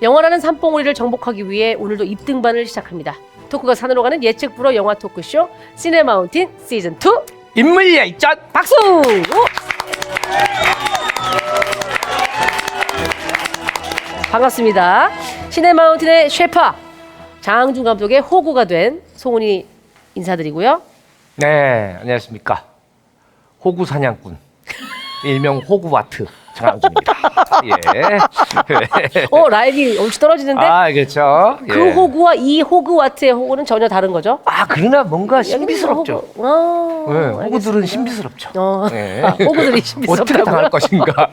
영화라는 산봉우리를 정복하기 위해 오늘도 입등반을 시작합니다. 토크가 산으로 가는 예측 불허 영화 토크쇼 시네마운틴 시즌2 인물 열전 박수! 반갑습니다. 시네마운틴의 셰파 장항준 감독의 호구가 된 송은이 인사드리고요. 네, 안녕하십니까. 호구 사냥꾼 일명 호구와트 장항준입니다. 예. 라인이 엄청 떨어지는데 아, 그렇죠. 그 예. 호구와 이 호그와트의 호구는 전혀 다른 거죠? 아, 그러나 뭔가 신비스럽죠. 호구. 아, 네, 호구들은 신비스럽죠. 네. 네. 호구들이 신비스럽다고요? 어떻게 당할 것인가?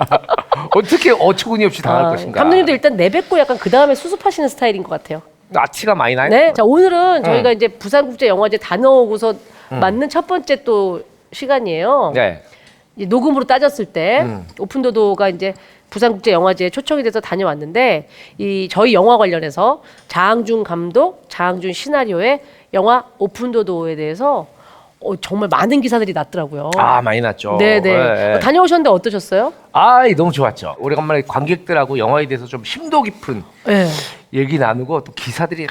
어떻게 어처구니 없이 당할 것인가? 감독님도 일단 내뱉고 약간 그 다음에 수습하시는 스타일인 것 같아요. 아치가 많이 나요? 네. 자, 오늘은 저희가 이제 부산국제영화제 다녀오고서 맞는 첫 번째 또 시간이에요. 네. 이제 녹음으로 따졌을 때 오픈도도가 이제 부산국제영화제에 초청이 돼서 다녀왔는데 이 저희 영화 관련해서 장항준 감독, 장항준 시나리오의 영화 오픈도도에 대해서 정말 많은 기사들이 났더라고요. 아, 많이 났죠. 네네. 네. 다녀오셨는데 어떠셨어요? 아, 너무 좋았죠. 오래간만에 관객들하고 영화에 대해서 좀 심도 깊은 네. 얘기 나누고 또 기사들이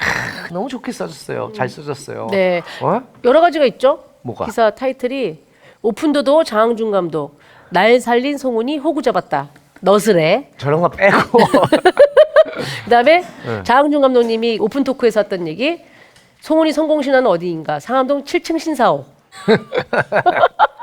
너무 좋게 써졌어요. 잘 써졌어요. 네. 어? 여러 가지가 있죠. 뭐가? 기사 타이틀이 오픈도도 장항준 감독 날 살린 송은이 호구 잡았다. 너스레. 저런 거 빼고 그다음에 장항준 감독님이 오픈 토크에서 했던 얘기. 송은이 성공신화는 어디인가? 상암동 7층 신사옥.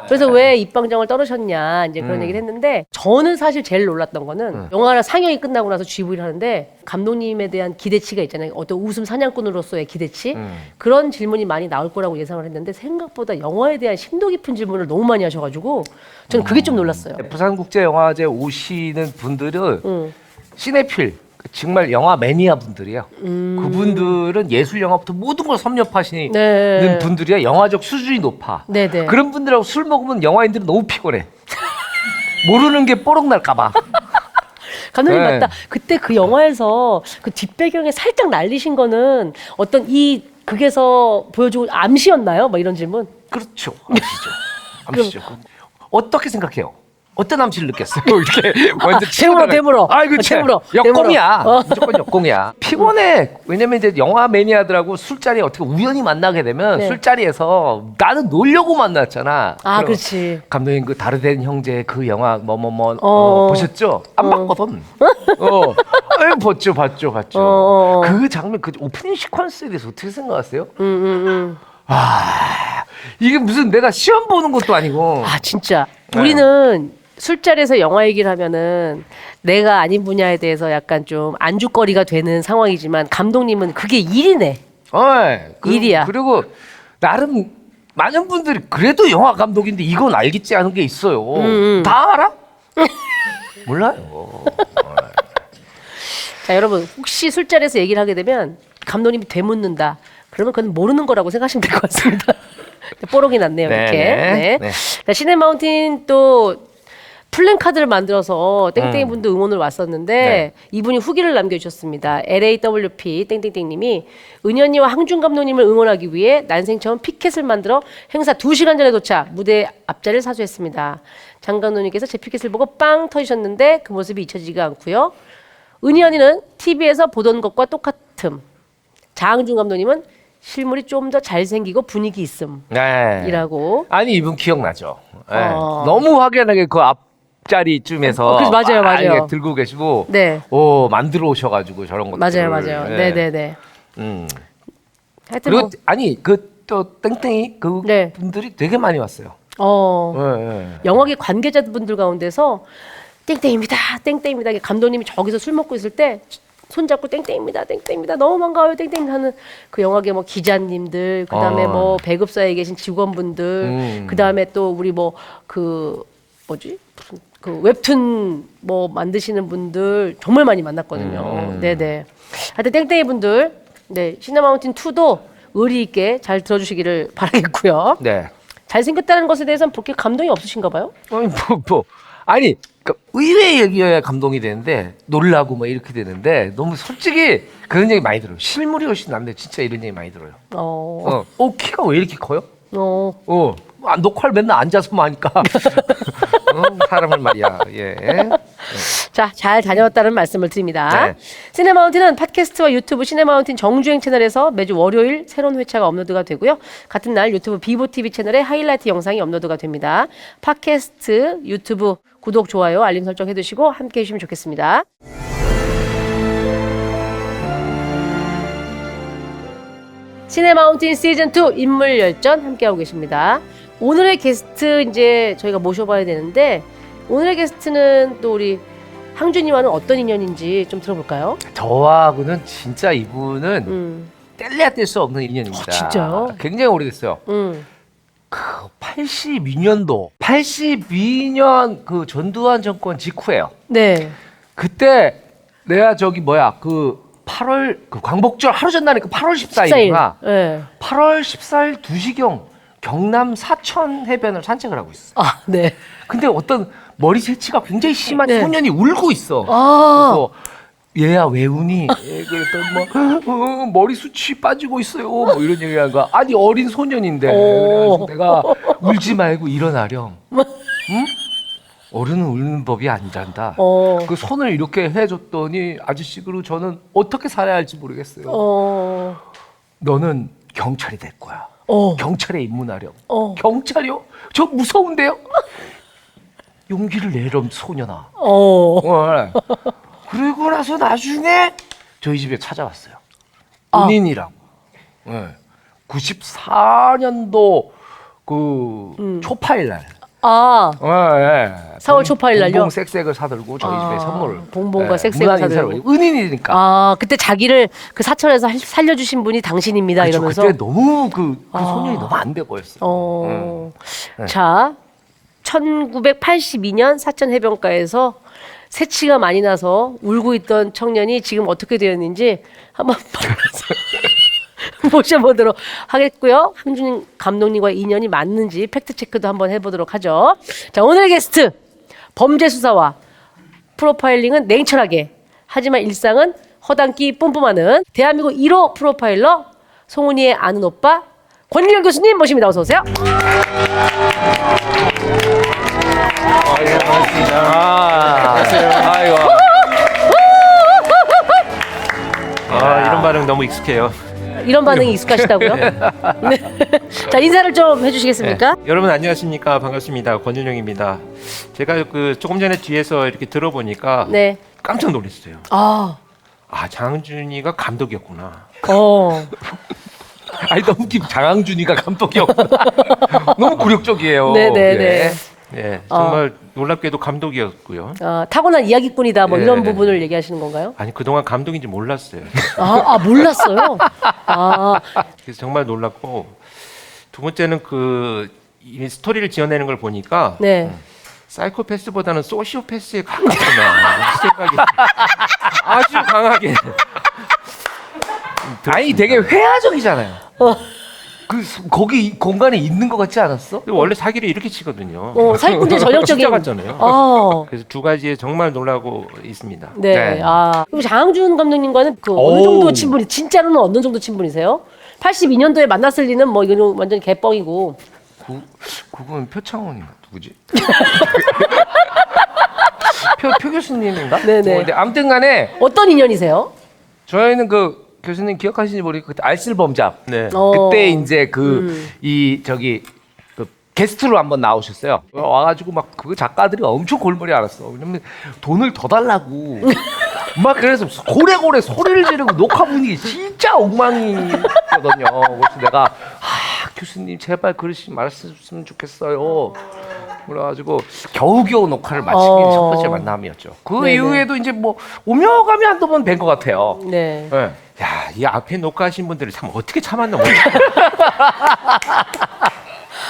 그래서 왜 입방정을 떨으셨냐 이제 그런 얘기를 했는데 저는 사실 제일 놀랐던 거는 영화가 상영이 끝나고 나서 GV를 하는데 감독님에 대한 기대치가 있잖아요. 어떤 웃음 사냥꾼으로서의 기대치 그런 질문이 많이 나올 거라고 예상을 했는데 생각보다 영화에 대한 심도 깊은 질문을 너무 많이 하셔가지고 저는 그게 좀 놀랐어요. 부산국제영화제 오시는 분들은 시네필 정말 영화 매니아 분들이에요. 그분들은 예술 영화부터 모든 걸 섭렵하시는 네. 분들이야. 영화적 수준이 높아. 네네. 그런 분들하고 술 먹으면 영화인들은 너무 피곤해. 모르는 게 뽀록 날까봐. 감독님 네. 맞다. 그때 그 영화에서 그 뒷배경에 살짝 날리신 거는 어떤 이 극에서 보여주고 암시였나요? 뭐 이런 질문. 그렇죠. 암시죠. 암시죠. 어떻게 생각해요? 어떤 암시를 느꼈어요? 이렇게 완전 대물어. 아, 그렇지. 대물어. 역공이야. 무조건 역공이야. 피곤해. 왜냐면 이제 영화 매니아들하고 술자리에 어떻게 우연히 만나게 되면 네. 술자리에서 나는 놀려고 만났잖아. 아, 그럼 그렇지. 감독님 그 다르덴 형제 그 영화 뭐뭐뭐 어. 보셨죠? 안 봤거든. 봤죠. 그 장면 그 오프닝 시퀀스에 대해서 어떻게 생각하세요? 아, 이게 무슨 내가 시험 보는 것도 아니고. 아 진짜. 네. 우리는 술자리에서 영화 얘기를 하면은 내가 아닌 분야에 대해서 약간 좀 안주거리가 되는 상황이지만 감독님은 그게 일이네. 일이야. 그리고 나름 많은 분들이 그래도 영화 감독인데 이건 알겠지 않은 게 있어요. 다 알아? 몰라요. 자 여러분 혹시 술자리에서 얘기를 하게 되면 감독님이 되묻는다. 그러면 그건 모르는 거라고 생각하시면 될 것 같습니다. 뽀록이 났네요. 네, 이렇게. 네. 네. 자, 시네마운틴 또 플랜카드를 만들어서 땡땡이 분도 응원을 왔었는데 네. 이분이 후기를 남겨주셨습니다. LAWP 땡땡땡님이 은현이와 항준 감독님을 응원하기 위해 난생 처음 피켓을 만들어 행사 2시간 전에 도착 무대 앞자리를 사수했습니다. 장 감독님께서 제 피켓을 보고 빵 터지셨는데 그 모습이 잊혀지지가 않고요. 은희 언니는 TV에서 보던 것과 똑같음. 장항준 감독님은 실물이 좀 더 잘생기고 분위기 있음. 네. 이라고. 아니 이분 기억나죠? 네. 너무 확연하게 그 앞자리쯤에서 맞아요. 이렇게 들고 계시고, 네. 만들어 오셔가지고 저런 것들. 맞아요. 네네네. 하여튼 그리고 뭐, 아니 그 또 땡땡이 그 네. 분들이 되게 많이 왔어요. 네. 영화계 관계자분들 가운데서 땡땡입니다. 감독님이 저기서 술 먹고 있을 때 손잡고 땡땡입니다. 너무 반가워요. 땡땡 하는 그 영화계 뭐 기자님들, 그다음에 뭐 배급사에 계신 직원분들, 그다음에 또 우리 뭐 그 뭐지? 무슨 그 웹툰 뭐 만드시는 분들 정말 많이 만났거든요. 네네. 하여튼 땡땡이 분들, 네 시네마운틴 2도 의리 있게 잘 들어주시기를 바라겠고요. 네. 잘생겼다는 것에 대해서는 그렇게 감동이 없으신가 봐요? 아니 그러니까 의외의 얘기여야 감동이 되는데 놀라고 뭐 이렇게 되는데 너무 솔직히 그런 얘기 많이 들어요. 실물이 훨씬 낫는데 진짜 이런 얘기 많이 들어요. 키가 왜 이렇게 커요? 녹화를 맨날 앉아서만 하니까 사람을 말이야. 예. 자, 잘 다녀왔다는 말씀을 드립니다. 네. 시네마운틴은 팟캐스트와 유튜브 시네마운틴 정주행 채널에서 매주 월요일 새로운 회차가 업로드가 되고요. 같은 날 유튜브 비보TV 채널에 하이라이트 영상이 업로드가 됩니다. 팟캐스트, 유튜브 구독, 좋아요, 알림 설정 해두시고 함께 해주시면 좋겠습니다. 시네마운틴 시즌2 인물열전 함께하고 계십니다. 오늘의 게스트 이제 저희가 모셔봐야 되는데 오늘의 게스트는 또 우리 항준이와는 어떤 인연인지 좀 들어볼까요? 저하고는 진짜 이분은 뗄래야 뗄 수 없는 인연입니다. 진짜요? 굉장히 오래됐어요. 82년 그 전두환 정권 직후예요. 네. 그때 내가 저기 그 8월 그 광복절 하루 전날에 그 8월 14일인가 네. 8월 14일 2시경 경남 사천 해변을 산책을 하고 있어. 아, 네. 근데 어떤 머리 채취가 굉장히 심한 네. 소년이 울고 있어. 아. 그래서 얘야 왜 우니? 그랬더니 뭐 머리 숱이 빠지고 있어요. 뭐 이런 얘기를 한 거야. 아니 어린 소년인데. 그래가지고 내가 울지 말고 일어나렴. 응? 어른은 울는 법이 아니란다. 그 손을 이렇게 해줬더니 아저씨 그리고 저는 어떻게 살아야 할지 모르겠어요. 너는 경찰이 될 거야. 경찰에 입문하렴. 경찰이요? 저 무서운데요? 용기를 내렴 소년아. 그리고 나서 나중에 저희 집에 찾아왔어요. 은인이라고. 94년도 그 초파일 날. 4월 초파일 날요? 봉봉 쌕쌕을 사들고 저희 집에 선물을. 봉봉과 쌕쌕을 사들고. 은인이니까. 그때 자기를 그 사천에서 살려주신 분이 당신입니다. 그쵸, 이러면서. 그때 너무 그 소년이 너무 안 돼 보였어요. 자, 1982년 사천 해변가에서 새치가 많이 나서 울고 있던 청년이 지금 어떻게 되었는지 한번 모셔보도록 하겠고요. 항준 감독님과 인연이 맞는지 팩트 체크도 한번 해보도록 하죠. 자, 오늘의 게스트 범죄 수사와 프로파일링은 냉철하게 하지만 일상은 허당끼 뿜뿜하는 대한민국 1호 프로파일러 송은이의 아는 오빠 권일영 교수님 모십니다. 어서 오세요. 반갑습니다. 아이고. 이런 반응 너무 익숙해요. 이런 반응이 익숙하시다고요? 네. 자, 인사를 좀 해주시겠습니까? 여러분 안녕하십니까? 반갑습니다. 권윤영입니다. 제가 그 조금 전에 뒤에서 이렇게 들어보니까 네. 깜짝 놀랐어요. 장준이가 감독이었구나. 아니 너무 장항준이가 감독이었구나. 너무 굴욕적이에요. 네네네. 네, 정말 놀랍게도 감독이었고요. 타고난 이야기꾼이다 뭐 네. 이런 부분을 얘기하시는 건가요? 아니 그동안 감독인지 몰랐어요. 몰랐어요. 그래서 정말 놀랐고 두 번째는 이 스토리를 지어내는 걸 보니까 네. 사이코패스보다는 소시오패스에 가깝구나 생각이 아주 강하게. 아니 되게 회화적이잖아요. 거기 공간에 있는 것 같지 않았어? 원래 사기를 이렇게 치거든요. 사기꾼들 전형적인. 진짜 같잖아요. 그래서 두 가지에 정말 놀라고 있습니다. 네. 네. 그럼 장항준 감독님과는 어느 정도 친분이 진짜로는 어느 정도 친분이세요? 82년도에 만났을 리는 뭐 이거는 완전 개뻥이고. 그건 표창원인가 누구지? 표 교수님인가? 네네. 근데 아무튼간에 어떤 인연이세요? 저희는 그 교수님 기억하시는지 모르겠고 그때 알쓸범잡. 네. 그때 이제 그 게스트로 한번 나오셨어요. 와가지고 막 그 작가들이 엄청 골머리 앓았어. 왜냐면 돈을 더 달라고. 막 그래서 고래고래 소리를 지르고 녹화 분위기 진짜 엉망이거든요. 그래서 내가 교수님 제발 그러시지 말았으면 좋겠어요. 그래가지고 겨우겨우 녹화를 마치기 첫 번째 만남이었죠. 그 네네. 이후에도 이제 뭐 오며 가며 한두 번 뵌 것 같아요. 네. 네. 야, 이 앞에 녹화하신 분들을 참 어떻게 참았나 모르겠어요.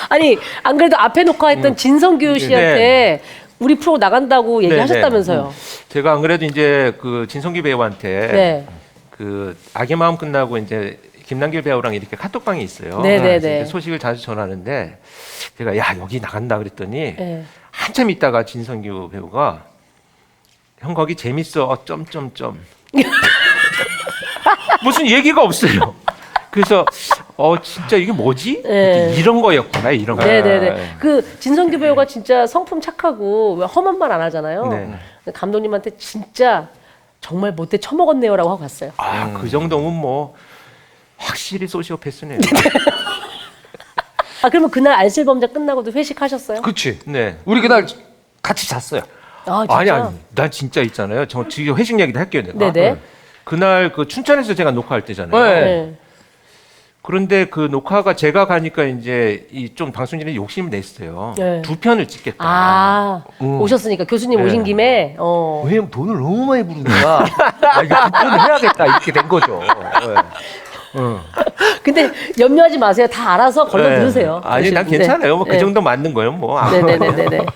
아니 안 그래도 앞에 녹화했던 진성규 씨한테 우리 프로 나간다고 얘기하셨다면서요? 제가 안 그래도 이제 그 진성기 배우한테 네. 그 악의 마음 끝나고 이제 김남길 배우랑 이렇게 카톡방이 있어요. 네네네. 그래서 소식을 자주 전하는데 제가 야 여기 나간다 그랬더니 네. 한참 있다가 진성규 배우가 형 거기 재밌어 점점점 무슨 얘기가 없어요. 그래서 진짜 이게 뭐지? 네. 이런 거였구나 이런 거. 네네네. 그 진성규 배우가 진짜 성품 착하고 왜 험한 말 안 하잖아요. 네. 근데 감독님한테 진짜 정말 못돼 처먹었네요라고 하고 갔어요. 그 정도면 뭐 확실히 소시오패스네요. 아 그러면 그날 알쓸범자 끝나고도 회식하셨어요? 그치. 네. 우리 그날 같이 잤어요. 아 진짜? 아니, 난 진짜 있잖아요. 저 지금 회식 얘기도 할게요, 내가. 네네. 그날 그 춘천에서 제가 녹화할 때잖아요. 네. 네. 그런데 그 녹화가 제가 가니까 이제 이 좀 방송진에 욕심을 냈어요. 네. 2편을 찍겠다. 아 오셨으니까 교수님 네. 오신 김에 왜냐면 돈을 너무 많이 부르니까 이거 돈 해야겠다 이렇게 된 거죠. 근데 염려하지 마세요. 다 알아서 걸러 네. 들으세요. 아니, 난 괜찮아요. 뭐 그 정도 맞는 거예요, 뭐. 네네네네.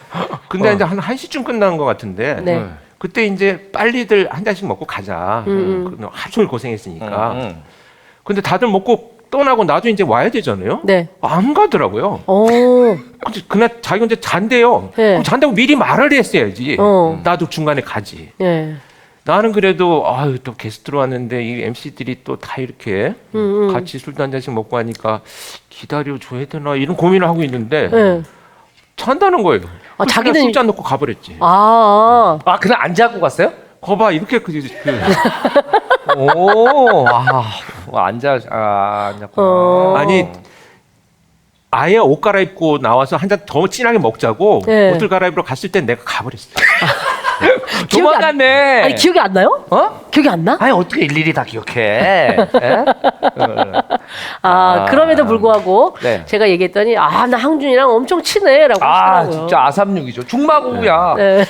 근데 이제 한 1시쯤 끝난 것 같은데 네. 그때 이제 빨리들 한 잔씩 먹고 가자. 하루 종일 고생했으니까. 근데 다들 먹고 떠나고 나도 이제 와야 되잖아요. 네. 안 가더라고요. 오. 근데 그날 자기 혼자 잔대요. 네. 그럼 잔다고 미리 말을 했어야지. 나도 중간에 가지. 네. 나는 그래도 또 게스트로 왔는데 이 MC들이 또 다 이렇게 같이 술도 한 잔씩 먹고 하니까 기다려 줘야 되나 이런 고민을 하고 있는데 네. 잔다는 거예요. 아, 그래서 자기는- 그냥 술잔 놓고 가버렸지. 아. 그날 안 자고 갔어요? 거봐 이렇게 오, 안 잤구나. 아니 아예 옷 갈아입고 나와서 한 잔 더 진하게 먹자고 네. 옷을 갈아입으러 갔을 때 내가 가버렸어요. 기억이 안- 도망갔네. 아니 기억이 안 나요? 기억이 안 나? 아니 어떻게 일일이 다 기억해? 예? 그럼에도 불구하고 네. 제가 얘기했더니 나 항준이랑 엄청 친해라고 하시더라고요. 진짜 아삼육이죠. 중마고우야. 네.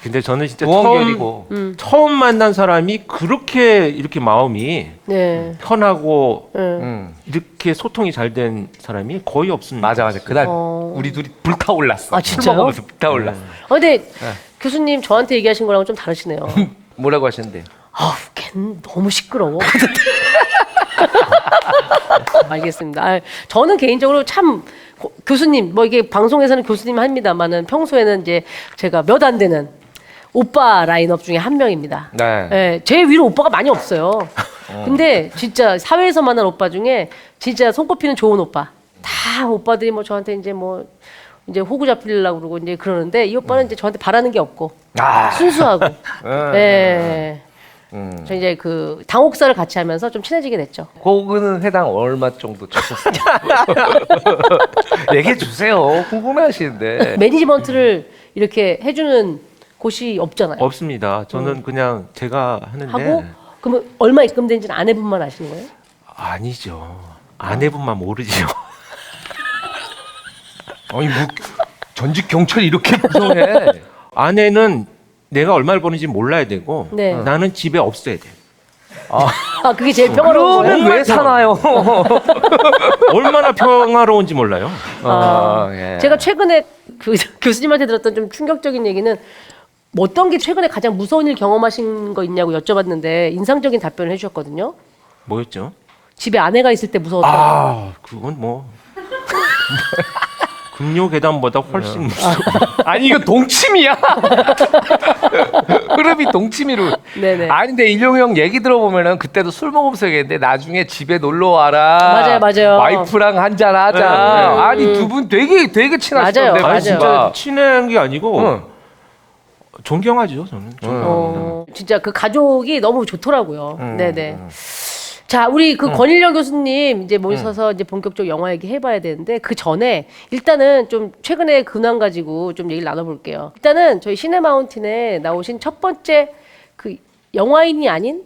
근데 저는 진짜 우엉결이고. 처음 만난 사람이 그렇게 이렇게 마음이 네. 편하고 네. 이렇게 소통이 잘 된 사람이 거의 없습니다. 맞아. 그날 우리 둘이 불타올랐어. 아, 진짜요? 술 먹으면서 불타올랐어. 근데 교수님 저한테 얘기하신 거랑 좀 다르시네요. 뭐라고 하셨는데요? 걔는 너무 시끄러워. 알겠습니다. 저는 개인적으로 참 교수님 이게 방송에서는 교수님 합니다만은 평소에는 이제 제가 몇 안 되는 오빠 라인업 중에 한 명입니다. 네. 네, 제 위로 오빠가 많이 없어요. 근데 진짜 사회에서 만난 오빠 중에 진짜 손꼽히는 좋은 오빠. 다 오빠들이 저한테 이제 호구 잡히려고 그러고 이제 그러는데 이 오빠는 이제 저한테 바라는 게 없고 순수하고. 네. 저 이제 그 당혹사를 같이 하면서 좀 친해지게 됐죠. 고그는 회당 얼마 정도 쳤었어요? 얘기해 주세요. 궁금해하시는데. 매니지먼트를 이렇게 해주는 곳이 없잖아요. 없습니다. 저는 그냥 제가 하는데 하고 그러면 얼마 입금된지는 아내분만 아시는 거예요? 아니죠. 아내분만 모르지요. 아니 뭐 전직 경찰이 이렇게 무서워해? 아내는 내가 얼마를 버는지 몰라야 되고 네. 나는 집에 없어야 돼. 그게 제일 평화로운 거예요? 그러면 왜 사나요? 얼마나 평화로운지 몰라요. 예. 제가 최근에 그 교수님한테 들었던 좀 충격적인 얘기는 어떤 게 최근에 가장 무서운 일 경험하신 거 있냐고 여쭤봤는데 인상적인 답변을 해주셨거든요. 뭐였죠? 집에 아내가 있을 때 무서웠다. 그건 뭐 금요 계단보다 훨씬 무서워. 아니 이거 동치미야. 흐름이 동치미로. 네네. 아니 근데 일용 형 얘기 들어보면은 그때도 술 먹으면서 얘기했는데 나중에 집에 놀러 와라. 맞아요. 와이프랑 한잔 하자. 네. 아니 두 분 되게 친하시던데. 맞아요. 진짜 친한 게 아니고 존경하죠 저는. 진짜 그 가족이 너무 좋더라고요. 네네. 자, 우리 그 권일영 교수님 이제 모셔서 이제 본격적으로 영화 얘기 해봐야 되는데 그 전에 일단은 좀 최근에 근황 가지고 좀 얘기를 나눠볼게요. 일단은 저희 시네마운틴에 나오신 첫 번째 그 영화인이 아닌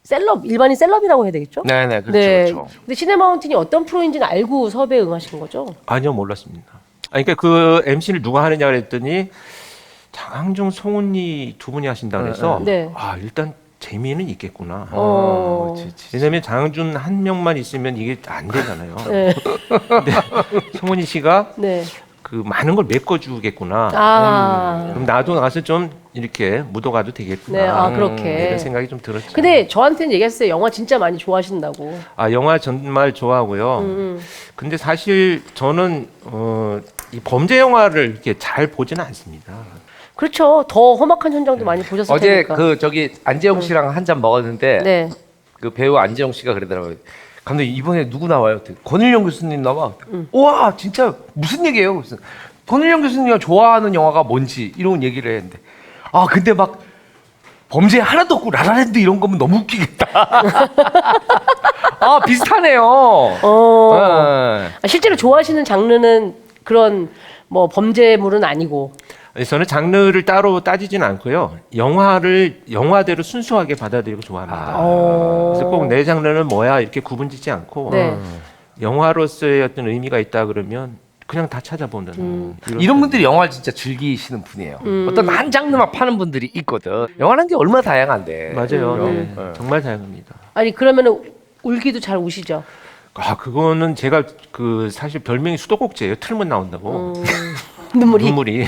셀럽, 일반인 셀럽이라고 해야 되겠죠? 네네 그렇죠. 네. 그렇죠. 근데 시네마운틴이 어떤 프로인지는 알고 섭외 응하신 거죠? 아니요 몰랐습니다. 그러니까 그 MC를 누가 하느냐 그랬더니 장항중, 송은이 두 분이 하신다 그래서 네. 일단 재미는 있겠구나. 왜냐면 장항준 한 명만 있으면 이게 안 되잖아요. 네. 근데 송은이 씨가 네. 그 많은 걸 메꿔주겠구나. 그럼 나도 나가서 좀 이렇게 묻어가도 되겠구나. 네, 그렇게. 이런 생각이 좀 들었죠. 근데 저한테는 얘기했어요. 영화 진짜 많이 좋아하신다고. 영화 정말 좋아하고요. 근데 사실 저는 이 범죄 영화를 이렇게 잘 보지는 않습니다. 그렇죠. 더 험악한 현장도 많이 보셨을 어제 테니까. 그 저기 안재영 씨랑 한 잔 먹었는데 네. 그 배우 안재영 씨가 그러더라고요. 감독님 이번에 누구 나와요? 권일영 교수님 나와. 우와 진짜 무슨 얘기예요? 무슨 권일영 교수님이 좋아하는 영화가 뭔지 이런 얘기를 했는데 근데 막 범죄 하나도 없고 라라랜드 이런 거면 너무 웃기겠다. 비슷하네요. 네. 실제로 좋아하시는 장르는 그런 뭐 범죄물은 아니고. 저는 장르를 따로 따지진 않고요. 영화를 영화대로 순수하게 받아들이고 좋아합니다. 그래서 꼭 내 장르는 뭐야 이렇게 구분짓지 않고 네. 영화로서의 어떤 의미가 있다 그러면 그냥 다 찾아보는 이런 분들이 영화를 진짜 즐기시는 분이에요. 어떤 한 장르만 파는 분들이 있거든. 영화라는 게 얼마나 다양한데. 맞아요. 그죠? 네. 정말 다양합니다. 아니 그러면은 울기도 잘 우시죠? 그거는 제가 그 사실 별명이 수도꼭지예요. 틀면 나온다고. 눈물이.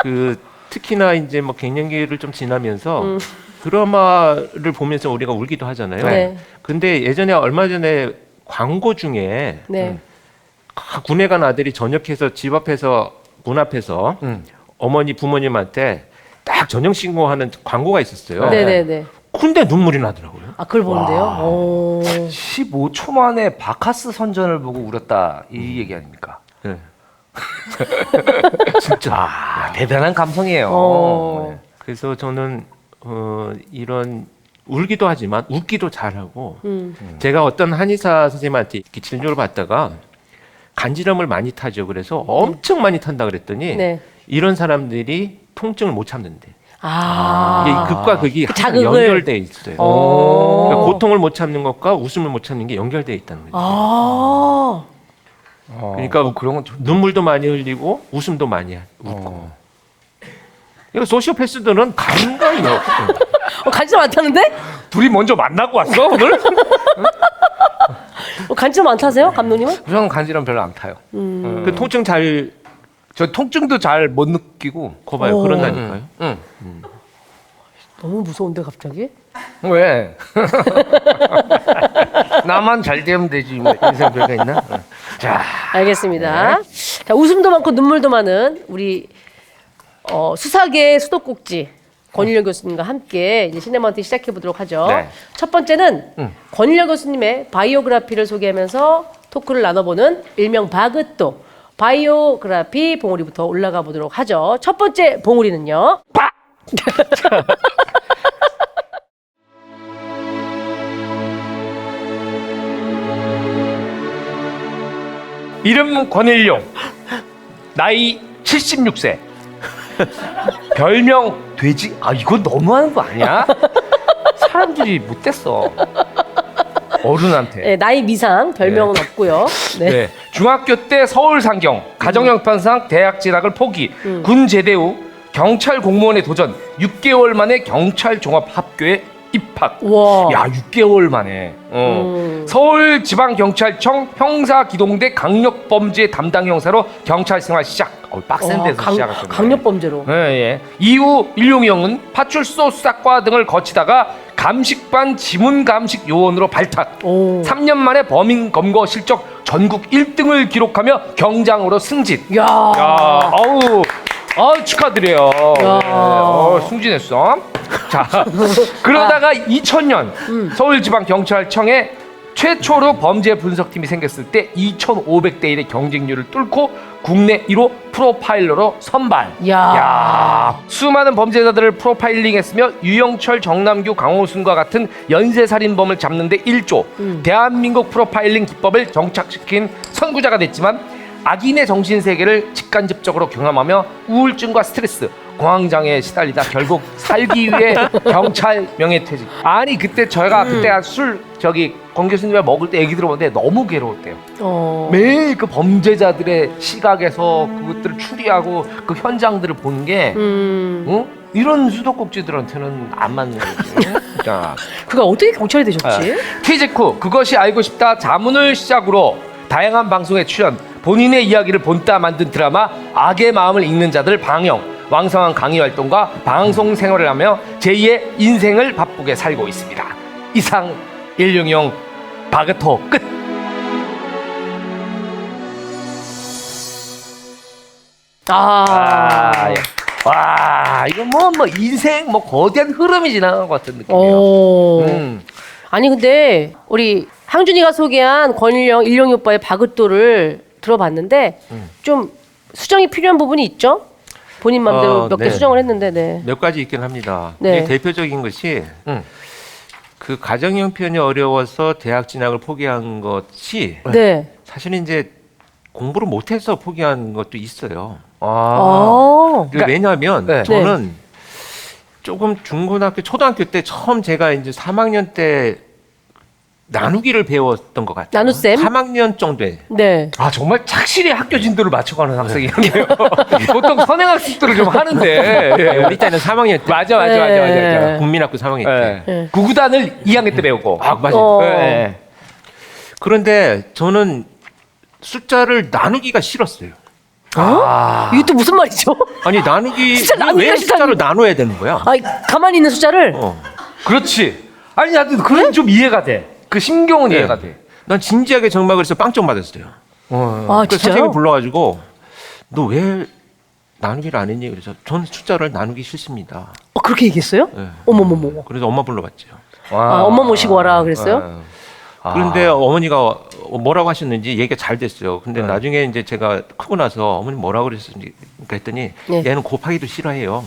그 특히나 이제 뭐 갱년기를 좀 지나면서 드라마를 보면서 우리가 울기도 하잖아요. 네. 근데 예전에 얼마 전에 광고 중에 네. 군에 간 아들이 전역해서 집 앞에서 문 앞에서 어머니 부모님한테 딱 전역 신고하는 광고가 있었어요. 네네네. 근데 눈물이 나더라고요. 그걸 보는데요? 오. 15초 만에 바카스 선전을 보고 울었다 이 얘기 아닙니까? 네. 진짜 대단한 감성이에요. 네. 그래서 저는 이런 울기도 하지만 웃기도 잘하고 제가 어떤 한의사 선생님한테 이렇게 진료를 받다가 간지럼을 많이 타죠. 그래서 엄청 많이 탄다 그랬더니 네. 이런 사람들이 통증을 못 참는데 아. 이게 이 극과 극이 그 항상 자극을. 연결돼 있어요. 그러니까 고통을 못 참는 것과 웃음을 못 참는 게 연결돼 있다는 거죠. 아. 그러니까 그런 건 좀. 눈물도 많이 흘리고 웃음도 많이 웃고. 이거 소시오패스들은 감각이 없어. 간지럼 안 타는데? 둘이 먼저 만나고 왔어 오늘? 간지럼 안 타세요, 감독님은? 저는 간지럼 별로 안 타요. 그 통증 잘 저 통증도 잘 못 느끼고. 거봐요. 오. 그런다니까요. 응. 너무 무서운데 갑자기? 왜? 나만 잘 되면 되지. 인생 별거 있나? 자, 알겠습니다. 자, 웃음도 많고 눈물도 많은 우리 수사계의 수도꼭지 권일영 교수님과 함께 이제 시네마운틴 시작해 보도록 하죠. 네. 첫 번째는 권일영 교수님의 바이오그래피를 소개하면서 토크를 나눠보는 일명 바그또 바이오그래피 봉우리부터 올라가 보도록 하죠. 첫 번째 봉우리는요. 빡! 이름 권일용, 나이 76세, 별명 돼지. 이거 너무하는 거 아니야? 사람들이 못됐어. 어른한테. 네, 나이 미상 별명은 없고요. 네. 네. 중학교 때 서울 상경, 가정형편상 대학 진학을 포기, 군 제대 후 경찰 공무원에 도전, 6개월 만에 경찰 종합학교에 입학. 와. 야, 6개월 만에. 서울지방경찰청 형사기동대 강력범죄 담당 형사로 경찰 생활 시작. 빡센 데서 시작하셨네. 강력범죄로. 예, 예. 이후 일용이 형은 파출소 수사과 등을 거치다가 감식반 지문감식 요원으로 발탁. 오. 3년 만에 범인 검거 실적 전국 1등을 기록하며 경장으로 승진. 야. 축하드려요. 네, 승진했어. 자, 그러다가 2000년 서울지방경찰청에 최초로 범죄 분석팀이 생겼을 때 2,500대 1의 경쟁률을 뚫고 국내 1호 프로파일러로 선발. 야. 수많은 범죄자들을 프로파일링했으며 유영철, 정남규, 강호순과 같은 연쇄살인범을 잡는 데 1조. 대한민국 프로파일링 기법을 정착시킨 선구자가 됐지만 악인의 정신세계를 직간접적으로 경험하며 우울증과 스트레스, 공황장애에 시달리다 결국 살기 위해 경찰 명예퇴직. 아니 그때 저희가 그때 권 교수님이 먹을 때 얘기 들어보는데 너무 괴로웠대요. 매일 그 범죄자들의 시각에서 그것들을 추리하고 그 현장들을 보는 게 이런 수도꼭지들한테는 안 맞는 거지. 자, 그가 어떻게 경찰이 되셨지? 퇴직 후 그것이 알고 싶다 자문을 시작으로 다양한 방송에 출연, 본인의 이야기를 본따 만든 드라마 악의 마음을 읽는 자들 방영, 왕성한 강의 활동과 방송 생활을 하며 제2의 인생을 바쁘게 살고 있습니다. 이상 일용용 바그토 끝. 예. 와, 이거 뭐 인생 거대한 흐름이 지나간 것 같은 느낌이에요. 아니 근데 우리 항준이가 소개한 권일영, 일영이 오빠의 바그도를 들어봤는데 좀 수정이 필요한 부분이 있죠? 본인 맘대로 몇 개 네. 수정을 했는데, 네. 몇 가지 있긴 합니다. 네. 이게 대표적인 것이 음. 그 가정 형편이 어려워서 대학 진학을 포기한 것이 네. 사실은 이제 공부를 못해서 포기한 것도 있어요. 아. 그 왜냐하면 네. 저는 조금 중고등학교, 초등학교 때 처음 제가 이제 3학년 때 나누기를 배웠던 것 같아요. 나눗셈? 3학년 정도에. 네. 아 정말 착실히 학교 진도를 맞춰가는 학생이네요. 보통 선행학습들을 좀 하는데. 예. 우리 때는 3학년 때. 맞아. 네. 국민학교 3학년 때. 네. 구구단을 2학년 때 배우고. 아, 맞아요. 어. 예. 그런데 저는 숫자를 나누기가 싫었어요. 이게 또 무슨 말이죠? 아니 나누기 숫자 나누기가 왜 숫자를 싫다니. 나눠야 되는 거야? 아, 가만히 있는 숫자를? 그렇지. 아니 나도 그런 좀 이해가 돼. 그 심경은 네. 이해가 돼. 난 진지하게 정말 그래서 빵점 맞았어요. 아, 그래서 진짜요? 선생님 불러가지고 너 왜 나누기를 안 했니? 그래서 저는 숫자를 나누기 싫습니다. 그렇게 얘기했어요? 네. 어머머머. 그래서 엄마 불러봤죠. 아, 엄마 모시고 와라 그랬어요? 그런데 어머니가 뭐라고 하셨는지 얘기가 잘 됐어요. 근데 나중에 이제 제가 크고 나서 어머니 뭐라고 그랬는지 했더니 네. 얘는 곱하기도 싫어해요.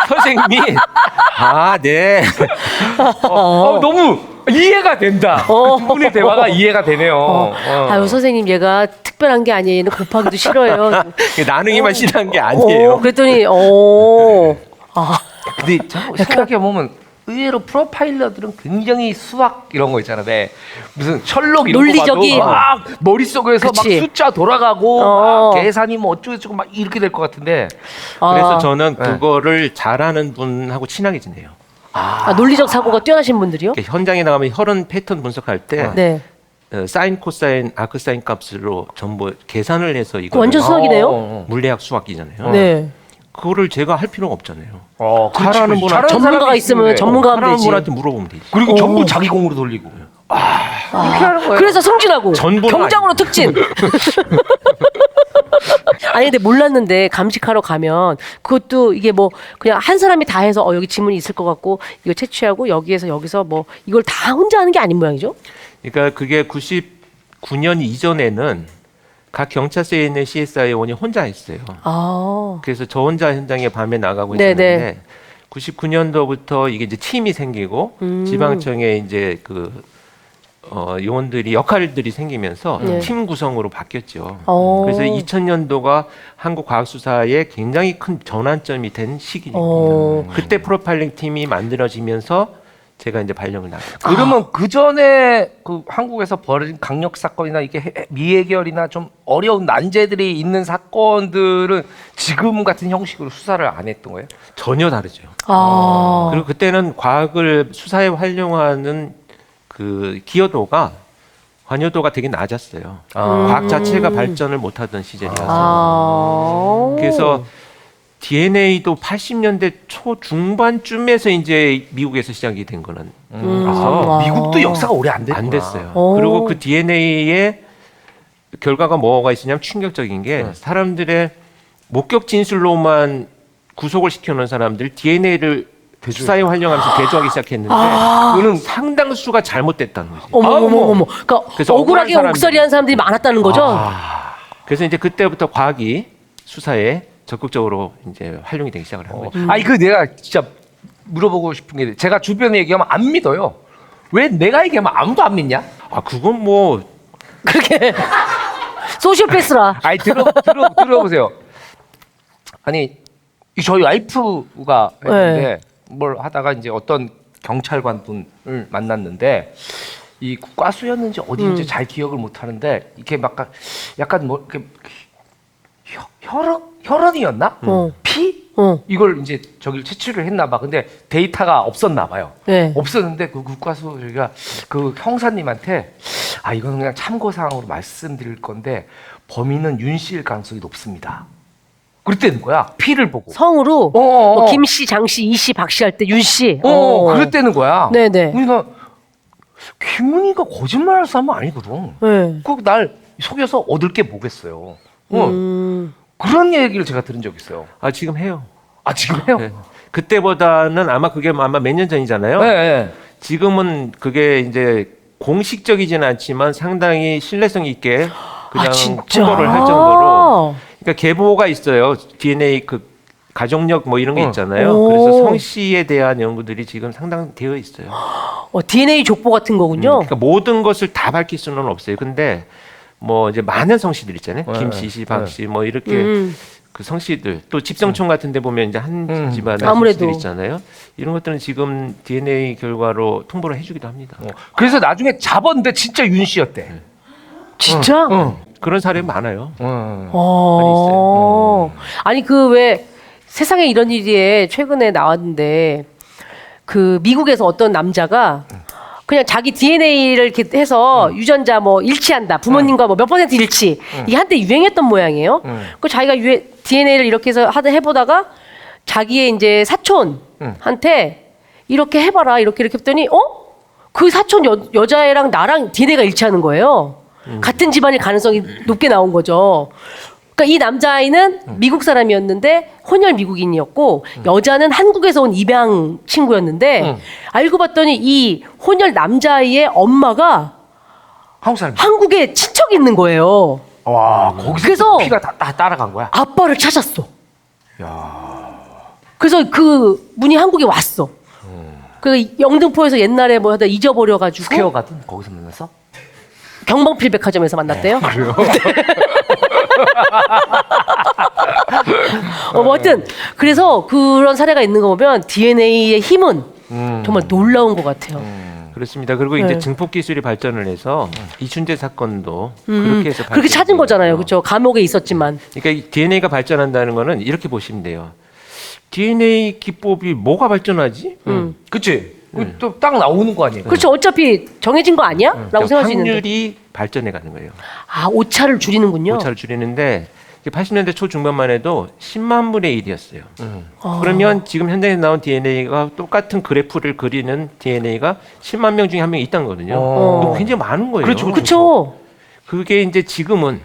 선생님이 네. 너무 이해가 된다. 그 두 분의 대화가 이해가 되네요. 아유, 선생님, 얘가 특별한 게 아니에요. 얘는 곱하기도 싫어요. 나누기만 싫어한 게 아니에요. 그랬더니, 근데 생각해 보면 의외로 프로파일러들은 굉장히 수학 이런 거 있잖아. 네. 무슨 셜록 이런 논리적인. 거 봐도 막 머릿속에서 막 그치. 숫자 돌아가고 막 계산이 뭐 어쩌고저쩌고 막 이렇게 될 것 같은데. 그래서 저는 네. 그거를 잘하는 분하고 친하게 지내요. 논리적 사고가 뛰어나신 분들이요? 이렇게 현장에 나가면 혈흔 패턴 분석할 때 네. 사인, 코사인, 아크사인 값으로 전부 계산을 해서 이거 완전 수학이네요? 물리학 수학이잖아요. 네. 그거를 제가 할 필요가 없잖아요. 그렇지, 잘하는 그렇지. 분한테 잘하는 전문가가 사람이 있으면 있는데. 전문가 하면 잘하는 되지. 분한테 물어보면 되지. 그리고 전부 자기 공으로 돌리고. 그렇게 하는 거예요. 그래서 승진하고 전부는 경장으로 아니고. 특진. 아니 근데 몰랐는데 감식하러 가면 그것도 이게 뭐 그냥 한 사람이 다 해서 여기 지문이 있을 것 같고 이거 채취하고 여기서 뭐 이걸 다 혼자 하는 게 아닌 모양이죠? 그러니까 그게 99년 이전에는 각 경찰서에 있는 CSI 원이 혼자 했어요. 그래서 저 혼자 현장에 밤에 나가고 네네. 있었는데 99년도부터 이게 이제 팀이 생기고 지방청에 이제 그 요원들이 역할들이 생기면서 네. 팀 구성으로 바뀌었죠. 그래서 그래서 2000년도가 한국 과학 수사에 굉장히 큰 전환점이 된 시기입니다. 그때 프로파일링 팀이 만들어지면서 제가 이제 발령을 나갔어요. 그러면 그 전에 그 한국에서 벌어진 강력 사건이나 이게 미해결이나 좀 어려운 난제들이 있는 사건들은 지금 같은 형식으로 수사를 안 했던 거예요? 전혀 다르죠. 그리고 그때는 과학을 수사에 활용하는 그 기여도가 관여도가 되게 낮았어요. 과학 자체가 발전을 못하던 시절이라서. 그래서 DNA도 80년대 초중반쯤에서 이제 미국에서 시작이 된 거는 그래서 미국도 역사가 오래 안 됐구나. 안 됐어요. 그리고 그 DNA의 결과가 뭐가 있었냐면 충격적인 게 사람들의 목격 진술로만 구속을 시켜놓은 사람들 DNA를 수사에 활용하면서 개조하기 시작했는데 그거는 상당수가 잘못됐다는 거죠. 어머. 그러니까 그래서 억울하게 억울한 옥살이한 사람들이 많았다는 거죠? 그래서 이제 그때부터 과학이 수사에 적극적으로 이제 활용이 되기 시작을 한 거죠. 아니 그 내가 진짜 물어보고 싶은 게 제가 주변에 얘기하면 안 믿어요. 왜 내가 얘기하면 아무도 안 믿냐? 그건 뭐 그렇게 소시오패스라. 아니 들어보세요. 아니 이 저희 와이프가 했는데 뭘 하다가 이제 어떤 경찰관 분을 만났는데 이 과수였는지 어디인지 잘 기억을 못 하는데 이렇게 막 약간 뭐 이렇게 혈흔이었나? 피? 이걸 이제 저기를 채취를 했나 봐. 근데 데이터가 없었나 봐요. 네. 없었는데 그 국과수 저희가 그 형사님한테 이건 그냥 참고 사항으로 말씀드릴 건데 범인은 윤 씨일 가능성이 높습니다. 그랬다는 거야. 피를 보고. 성으로 뭐 김씨, 장씨, 이씨, 박씨 할 때 윤씨. 그랬다는 거야. 네네. 우리 나 김은희가 거짓말할 사람은 아니거든. 네. 그 날 속여서 얻을 게 뭐겠어요. 그런 얘기를 제가 들은 적 있어요. 지금 해요. 지금 해요? 네. 그때보다는 아마 그게 아마 몇 년 전이잖아요. 네. 지금은 그게 이제 공식적이지는 않지만 상당히 신뢰성 있게 그냥 진짜? 통보를 할 정도로 그러니까 계보가 있어요. DNA 그 가족력 뭐 이런 게 있잖아요. 오. 그래서 성씨에 대한 연구들이 지금 상당 되어 있어요. DNA 족보 같은 거군요. 그러니까 모든 것을 다 밝힐 수는 없어요. 근데 뭐 이제 많은 성씨들 있잖아요. 김씨, 씨, 박씨 뭐 이렇게 그 성씨들 또 집성촌 같은 데 보면 이제 한 집안의 아무래도. 성씨들 있잖아요. 이런 것들은 지금 DNA 결과로 통보를 해주기도 합니다. 그래서 나중에 잡았는데 진짜 윤 씨였대. 진짜? 그런 사례 많아요. 아니 그 왜 세상에 이런 일이 최근에 나왔는데 그 미국에서 어떤 남자가 그냥 자기 DNA를 이렇게 해서 유전자 뭐 일치한다. 부모님과 뭐 몇 퍼센트 일치. 이게 한때 유행했던 모양이에요. 그 자기가 DNA를 이렇게 해서 해보다가 자기의 이제 사촌한테 이렇게 해봐라. 이렇게 했더니 그 사촌 여자애랑 나랑 DNA가 일치하는 거예요. 같은 집안일 가능성이 높게 나온 거죠. 그러니까 이 남자아이는 미국 사람이었는데 혼혈 미국인이었고 여자는 한국에서 온 입양 친구였는데 알고 봤더니 이 혼혈 남자아이의 엄마가 한국 사람. 한국에 친척이 있는 거예요. 와, 거기서 그래서 피가 다 따라간 거야. 아빠를 찾았어. 그래서 그 분이 한국에 왔어. 그 영등포에서 옛날에 뭐 하다 잊어버려가지고 스퀘어 가든 거기서 만났어? 경방필백화점에서 만났대요. 그래요? 뭐 하여튼 그래서 그런 사례가 있는 거 보면 DNA의 힘은 정말 놀라운 것 같아요. 그렇습니다. 그리고 네. 이제 증폭 기술이 발전을 해서 이춘재 사건도 그렇게 해서 그렇게 찾은 거잖아요, 그렇죠? 감옥에 있었지만. 그러니까 이 DNA가 발전한다는 거는 이렇게 보시면 돼요. DNA 기법이 뭐가 발전하지? 그치? 또 딱 나오는 거 아니에요? 그렇죠. 어차피 정해진 거 아니야? 라고 생각할 수 있는데. 확률이 발전해 가는 거예요. 아, 오차를 줄이는군요. 오차를 줄이는데 80년대 초중반만 해도 10만 분의 1이었어요. 그러면 지금 현장에 나온 DNA가 똑같은 그래프를 그리는 DNA가 10만 명 중에 한 명이 있다는 거거든요. 이거 굉장히 많은 거예요. 그렇죠, 그렇죠. 그게 이제 지금은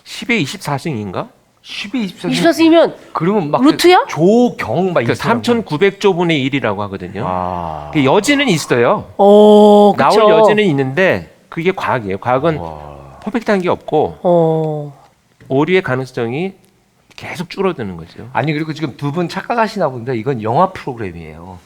10의 24승인가? 10에 24. 24승이면 그러면 막 루트야? 조경 막 그러니까 3,900조 분의 1이라고 하거든요. 아. 그 여지는 있어요. 그쵸. 나올 여지는 있는데 그게 과학이에요. 과학은 퍼펙트한 게 없고 오류의 가능성이 계속 줄어드는 거죠. 아니 그리고 지금 두 분 착각하시나 본데 이건 영화 프로그램이에요.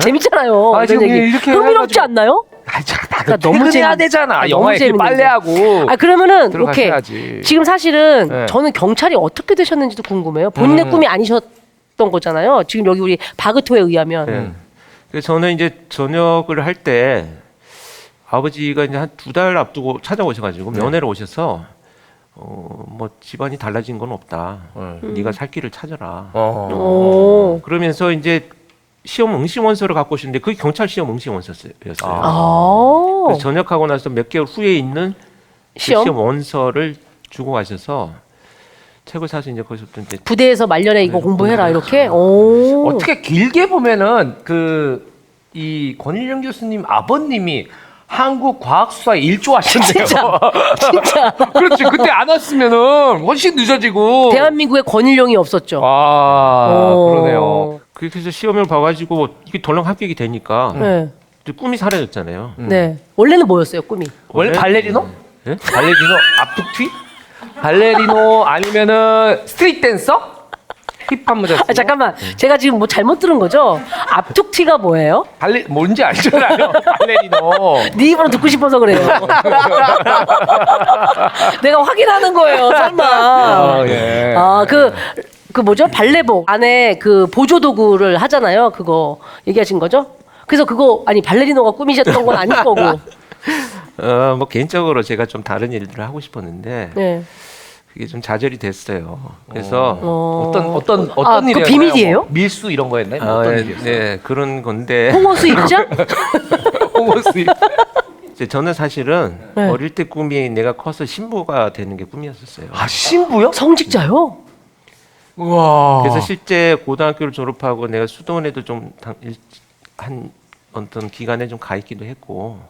재밌잖아요. 아, 이런 지금 얘기. 이렇게 흥미롭지 해가지고- 않나요? 아, 다들 그러니까 너무 퇴근해야 재밌- 되잖아. 너무 영화에 재밌는데. 빨래하고. 아 그러면은 오케이. 들어가셔야지. 지금 사실은 네. 저는 경찰이 어떻게 되셨는지도 궁금해요. 본인의 꿈이 아니셨던 거잖아요. 지금 여기 우리 바그토에 의하면. 네. 그래서 저는 이제 전역을 할 때 아버지가 이제 한 2달 앞두고 찾아오셔가지고 면회를 오셔서 뭐 집안이 달라진 건 없다. 네가 살 길을 찾아라. 오. 그러면서 이제 시험 응시 원서를 갖고 오시는데 그게 경찰 시험 응시 원서였어요. 아. 그래서 전역하고 나서 몇 개월 후에 있는 그 시험? 시험 원서를 주고 가셔서 책을 사서 이제 거기서부터 이제 부대에서 말년에 이거 공부해라 이렇게. 오. 어떻게 길게 보면은 그 이 권일영 교수님 아버님이 한국 과학수사에 일조하셨네요. 진짜. 그렇지. 그때 안 왔으면은 훨씬 늦어지고. 대한민국에 권일용이 없었죠. 아, 오. 그러네요. 그렇게 해서 시험을 봐가지고 이게 덜렁 합격이 되니까 네. 이제 꿈이 사라졌잖아요. 네. 원래는 뭐였어요, 꿈이? 원래 발레리노? 예? 발레리노 앞툭튀? 발레리노 아니면은 스트릿 댄서? 힙합 모자. 아, 잠깐만. 제가 지금 뭐 잘못 들은 거죠? 앞툭튀가 뭐예요? 발레 뭔지 알잖아요. 발레리노. 네 입으로 듣고 싶어서 그래요. 내가 확인하는 거예요, 설마. 예. 아, 그 뭐죠? 발레복 안에 그 보조 도구를 하잖아요. 그거 얘기하신 거죠? 그래서 그거 아니 발레리노가 꿈이셨던 건 아닐 거고. 뭐 개인적으로 제가 좀 다른 일들을 하고 싶었는데 네. 그게 좀 좌절이 됐어요. 그래서 어떤 아, 그거 일이었나요? 비밀이에요? 뭐 밀수 이런 거였나요? 뭐 어떤 일이었어요? 네, 그런 건데 홍어 수입자? 홍어 수입. 이제 저는 사실은 네. 어릴 때 꿈이 내가 커서 신부가 되는 게 꿈이었었어요. 아 신부요? 성직자요? 우와. 그래서 실제 고등학교를 졸업하고 내가 수도원에도 좀 한 어떤 기간에 좀 가 있기도 했고.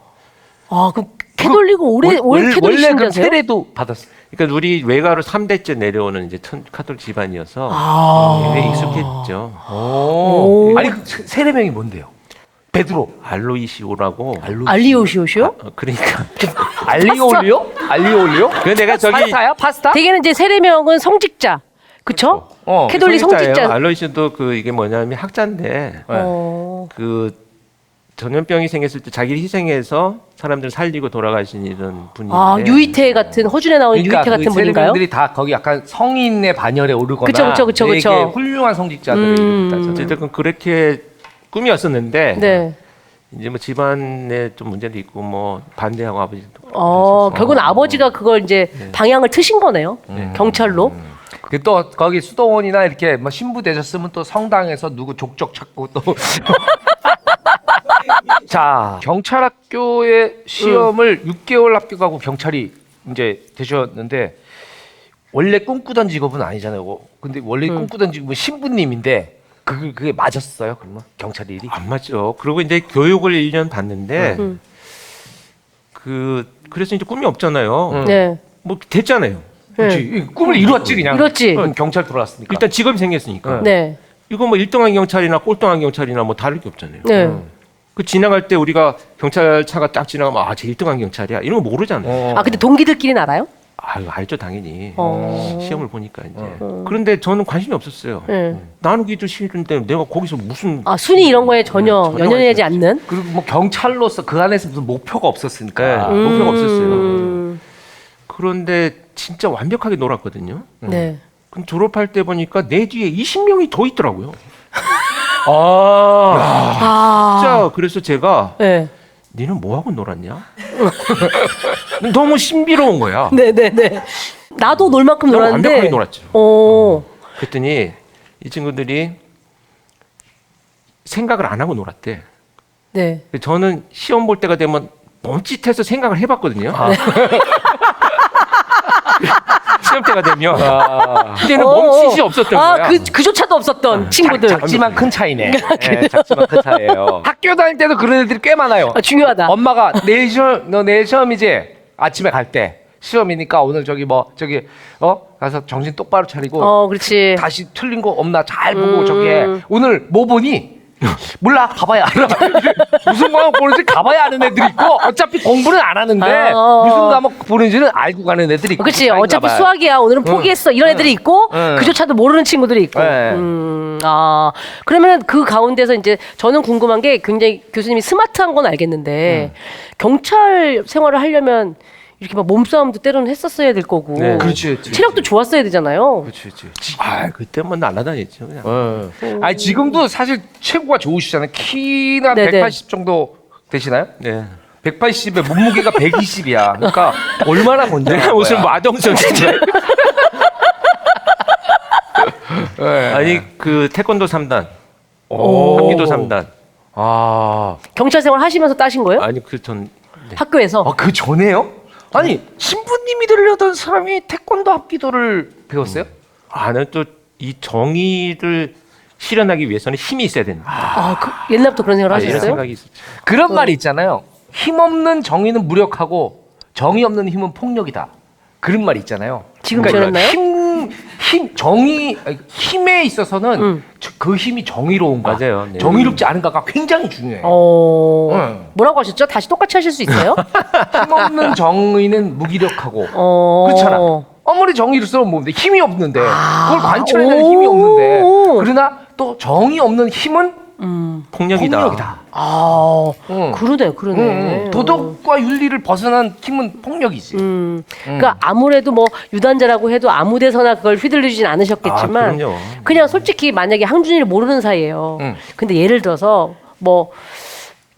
아, 그럼 캐돌리고 오래 원래 그 캐돌리신다세요? 세례도 받았어. 그러니까 우리 외가로 3대째 내려오는 이제 카톨릭 집안이어서 아. 굉장히 익숙했죠. 오. 아니 그 세례명이 뭔데요? 베드로. 알로이시오라고. 알리오시오시요? 그러니까. 알리올리오? 알리올리오? 그 내가 저기 파스타야? 파스타? 대개는 이제 세례명은 성직자, 그쵸? 캐톨릭 성직자. 알로이시오도 그 이게 뭐냐면 학자인데 그 전염병이 생겼을 때 자기를 희생해서 사람들 살리고 돌아가신 이런 분인데. 아, 유이태 같은 허준에 나오는 그러니까 유이태 같은 그 분인가요? 세례명들이 다 거기 약간 성인의 반열에 오르거나 그쵸. 되게 훌륭한 성직자들의 이름을 따죠. 어쨌든 그렇게 꿈이었었는데 네. 이제 뭐 집안에 좀 문제도 있고 뭐 반대하고 아버지도. 결국은 아버지가 그걸 이제 방향을 트신 거네요. 경찰로. 그 또 거기 수도원이나 이렇게 뭐 신부 되셨으면 또 성당에서 누구 족적 찾고 또. 자, 경찰학교의 시험을 6개월 합격하고 경찰이 이제 되셨는데 원래 꿈꾸던 직업은 아니잖아요. 근데 원래 꿈꾸던 직업은 신부님인데 그게 맞았어요? 그러면 경찰 일이? 안 맞죠. 그리고 이제 교육을 1년 받는데 그래서 이제 꿈이 없잖아요. 네. 뭐 됐잖아요. 그렇지. 꿈을 이뤘지 그냥. 이뤘지. 경찰 들어왔으니까. 일단 직업이 생겼으니까. 네. 이거 뭐 1등한 경찰이나 꼴등한 경찰이나 뭐 다를 게 없잖아요. 네. 그 지나갈 때 우리가 경찰차가 딱 지나가면 아, 쟤 1등한 경찰이야. 이런 거 모르잖아요. 아, 근데 동기들끼리는 알아요? 아, 이거 알죠, 당연히. 어. 시험을 보니까 이제. 그런데 저는 관심이 없었어요. 네. 나누기도 싫은데 내가 거기서 무슨 아, 순위 이런 거에 전혀 전혀 연연하지 않는? 그리고 뭐 경찰로서 그 안에서 무슨 목표가 없었으니까. 목표가 없었어요. 그런데 진짜 완벽하게 놀았거든요. 네. 그럼 졸업할 때 보니까 내 뒤에 20명이 더 있더라고요. 아. 진짜 그래서 제가 네. 니는 뭐하고 놀았냐? 너무 신비로운 거야. 네네네. 나도 놀 만큼 너무 놀았는데. 완벽하게 놀았죠. 어. 그랬더니 이 친구들이 생각을 안 하고 놀았대. 네. 저는 시험 볼 때가 되면 멈칫해서 생각을 해봤거든요. 시험 때가 되면 그때는 멈칫이 없었던 거야. 그조차도 없었던 친구들. 작지만 큰 차이네. 네, 작지만 큰 차이예요. 학교 다닐 때도 그런 애들이 꽤 많아요. 중요하다. 엄마가 내일 시험이지? 아침에 갈 때 시험이니까 오늘 가서 정신 똑바로 차리고 그렇지. 다시 틀린 거 없나 잘 보고 오늘 뭐 보니? 몰라, 가봐야 알아. 무슨 과목 보는지 가봐야 아는 애들이 있고 어차피 공부는 안 하는데 무슨 과목 보는지는 알고 가는 애들이 있고. 그렇지. 어차피 수학이야. 오늘은 포기했어. 이런 애들이 있고 그조차도 모르는 친구들이 있고. 네. 그러면 그 가운데서 이제 저는 궁금한 게 굉장히 교수님이 스마트한 건 알겠는데 경찰 생활을 하려면 이렇게 막 몸싸움도 때로는 했었어야 될 거고. 네. 그렇지. 체력도 좋았어야 되잖아요. 그렇지. 아, 그때 뭐 날아다녔죠. 그냥. 아니 지금도 사실 체구가 좋으시잖아요. 키나 네네. 180 정도 되시나요? 네. 180에 몸무게가 120이야. 그러니까 얼마나 건강한 내가 무슨 거야. 마동석인데. 네. 아니 그 태권도 3단, 오. 합기도 3단. 경찰 생활 하시면서 따신 거예요? 아니 그전 학교에서? 그 전에요? 아니 신부님이 되려던 사람이 태권도 합기도를 배웠어요? 나는 또 이 정의를 실현하기 위해서는 힘이 있어야 된다. 옛날부터 그런 생각을 이런 하셨어요? 생각이 있었죠. 그런 말이 있잖아요. 힘없는 정의는 무력하고 정의 없는 힘은 폭력이다. 그런 말이 있잖아요. 지금 지었나요? 힘에 있어서는 그 힘이 정의로운가, 맞아요. 네. 정의롭지 않은가가 굉장히 중요해요. 뭐라고 하셨죠? 다시 똑같이 하실 수 있어요? 힘없는 정의는 무기력하고 그렇잖아. 아무리 정의로서는 뭔데 힘이 없는데 그걸 관철해내는 힘이 없는데 그러나 또 정의 없는 힘은 폭력이다. 그러네. 도덕과 윤리를 벗어난 힘은 폭력이지. 그러니까 아무래도 뭐 유단자라고 해도 아무데서나 그걸 휘둘리진 않으셨겠지만 그럼요. 그냥 솔직히 만약에 항준이를 모르는 사이예요. 근데 예를 들어서 뭐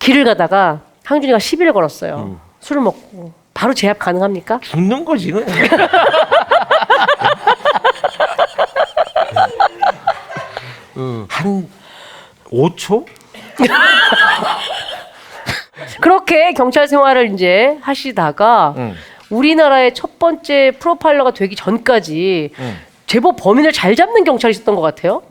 길을 가다가 항준이가 시비를 걸었어요. 술을 먹고 바로 제압 가능합니까? 죽는 거지 그냥. 한 5초? 그렇게 경찰 생활을 이제 하시다가 우리나라의 첫 번째 프로파일러가 되기 전까지 제법 범인을 잘 잡는 경찰이 있었던 것 같아요.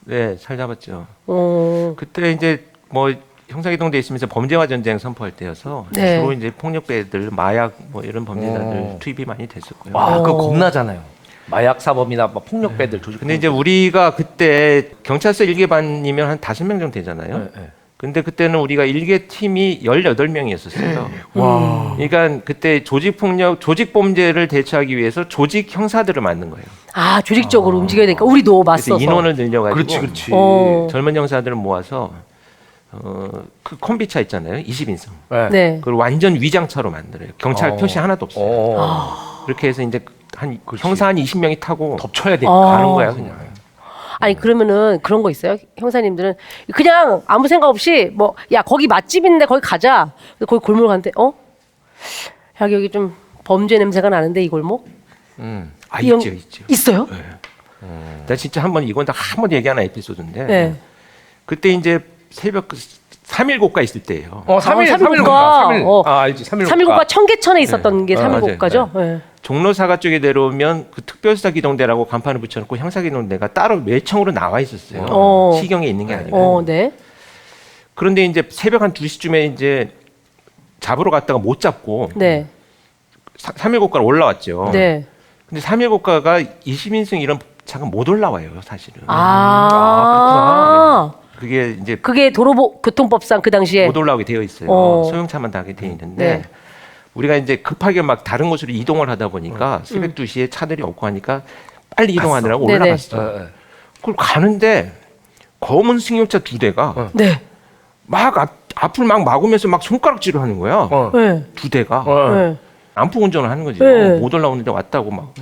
네, 잘 잡았죠. 어. 그때 이제 뭐 형사기동대 있으면서 범죄와 전쟁 선포할 때여서 네. 주로 이제 폭력배들, 마약 뭐 이런 범죄자들 투입이 많이 됐었고요. 와, 그거 겁나잖아요. 마약 사범이나 막 폭력배들 조직. 근데 이제 우리가 그때 경찰서 1개반이면 한 5명 정도 되잖아요. 네. 근데 그때는 우리가 일개 팀이 18명이었었어요. 와. 그러니까 그때 조직폭력, 조직범죄를 대처하기 위해서 조직 형사들을 만든 거예요. 아, 조직적으로 움직여야 되니까 우리도 그래서 맞서서. 인원을 늘려가지고 그렇지, 그렇지. 젊은 형사들을 모아서 그 콤비차 있잖아요. 20인승. 네. 네. 그걸 완전 위장차로 만들어요. 경찰 표시 하나도 없어요. 어. 그렇게 해서 이제 한 그렇지. 형사 한 20명이 타고 덮쳐야 되니까. 어. 가는 거야 그냥. 아니 그러면은 그런 거 있어요? 형사님들은 그냥 아무 생각 없이 뭐 야 거기 맛집인데 거기 가자. 거기 골목 갔는데 야 여기 좀 범죄 냄새가 나는데 이 골목? 아 이 형- 있죠, 있죠. 있어요? 나 진짜 이건 다 한 번 얘기하는 에피소드인데 네. 그때 이제 새벽 3일 고가 있을 때예요. 3일, 3일 3일 고가. 3일. 어. 아, 알지. 3일 3.1국가 청계천에 있었던 게 아, 3.1국가죠? 맞아요. 네. 종로사가 쪽에 내려오면 그 특별수사기동대라고 간판을 붙여놓고 형사기동대가 따로 매청으로 나와 있었어요. 어. 시경에 있는 게 아니고. 네. 그런데 이제 새벽 한 2시쯤에 이제 잡으러 갔다가 못 잡고 네. 3일 고가로 올라왔죠. 네. 근데 3일 고가가 20인승 이런 차가 못 올라와요, 사실은. 아, 그게 이제 그게 도로교통법상 그 당시에 못 올라오게 되어 있어요. 어. 소형차만 타게 되어 있는데 네. 우리가 이제 급하게 막 다른 곳으로 이동을 하다 보니까 새벽 2시에 차들이 없고 하니까 빨리 이동하느라고 네네. 올라갔어. 그걸 가는데 검은 승용차 2대가 네. 막 앞을 막 막으면서 막 손가락질을 하는 거야. 네. 2대가 네. 안풍 운전을 하는 거지. 네. 못 올라오는데 왔다고 막.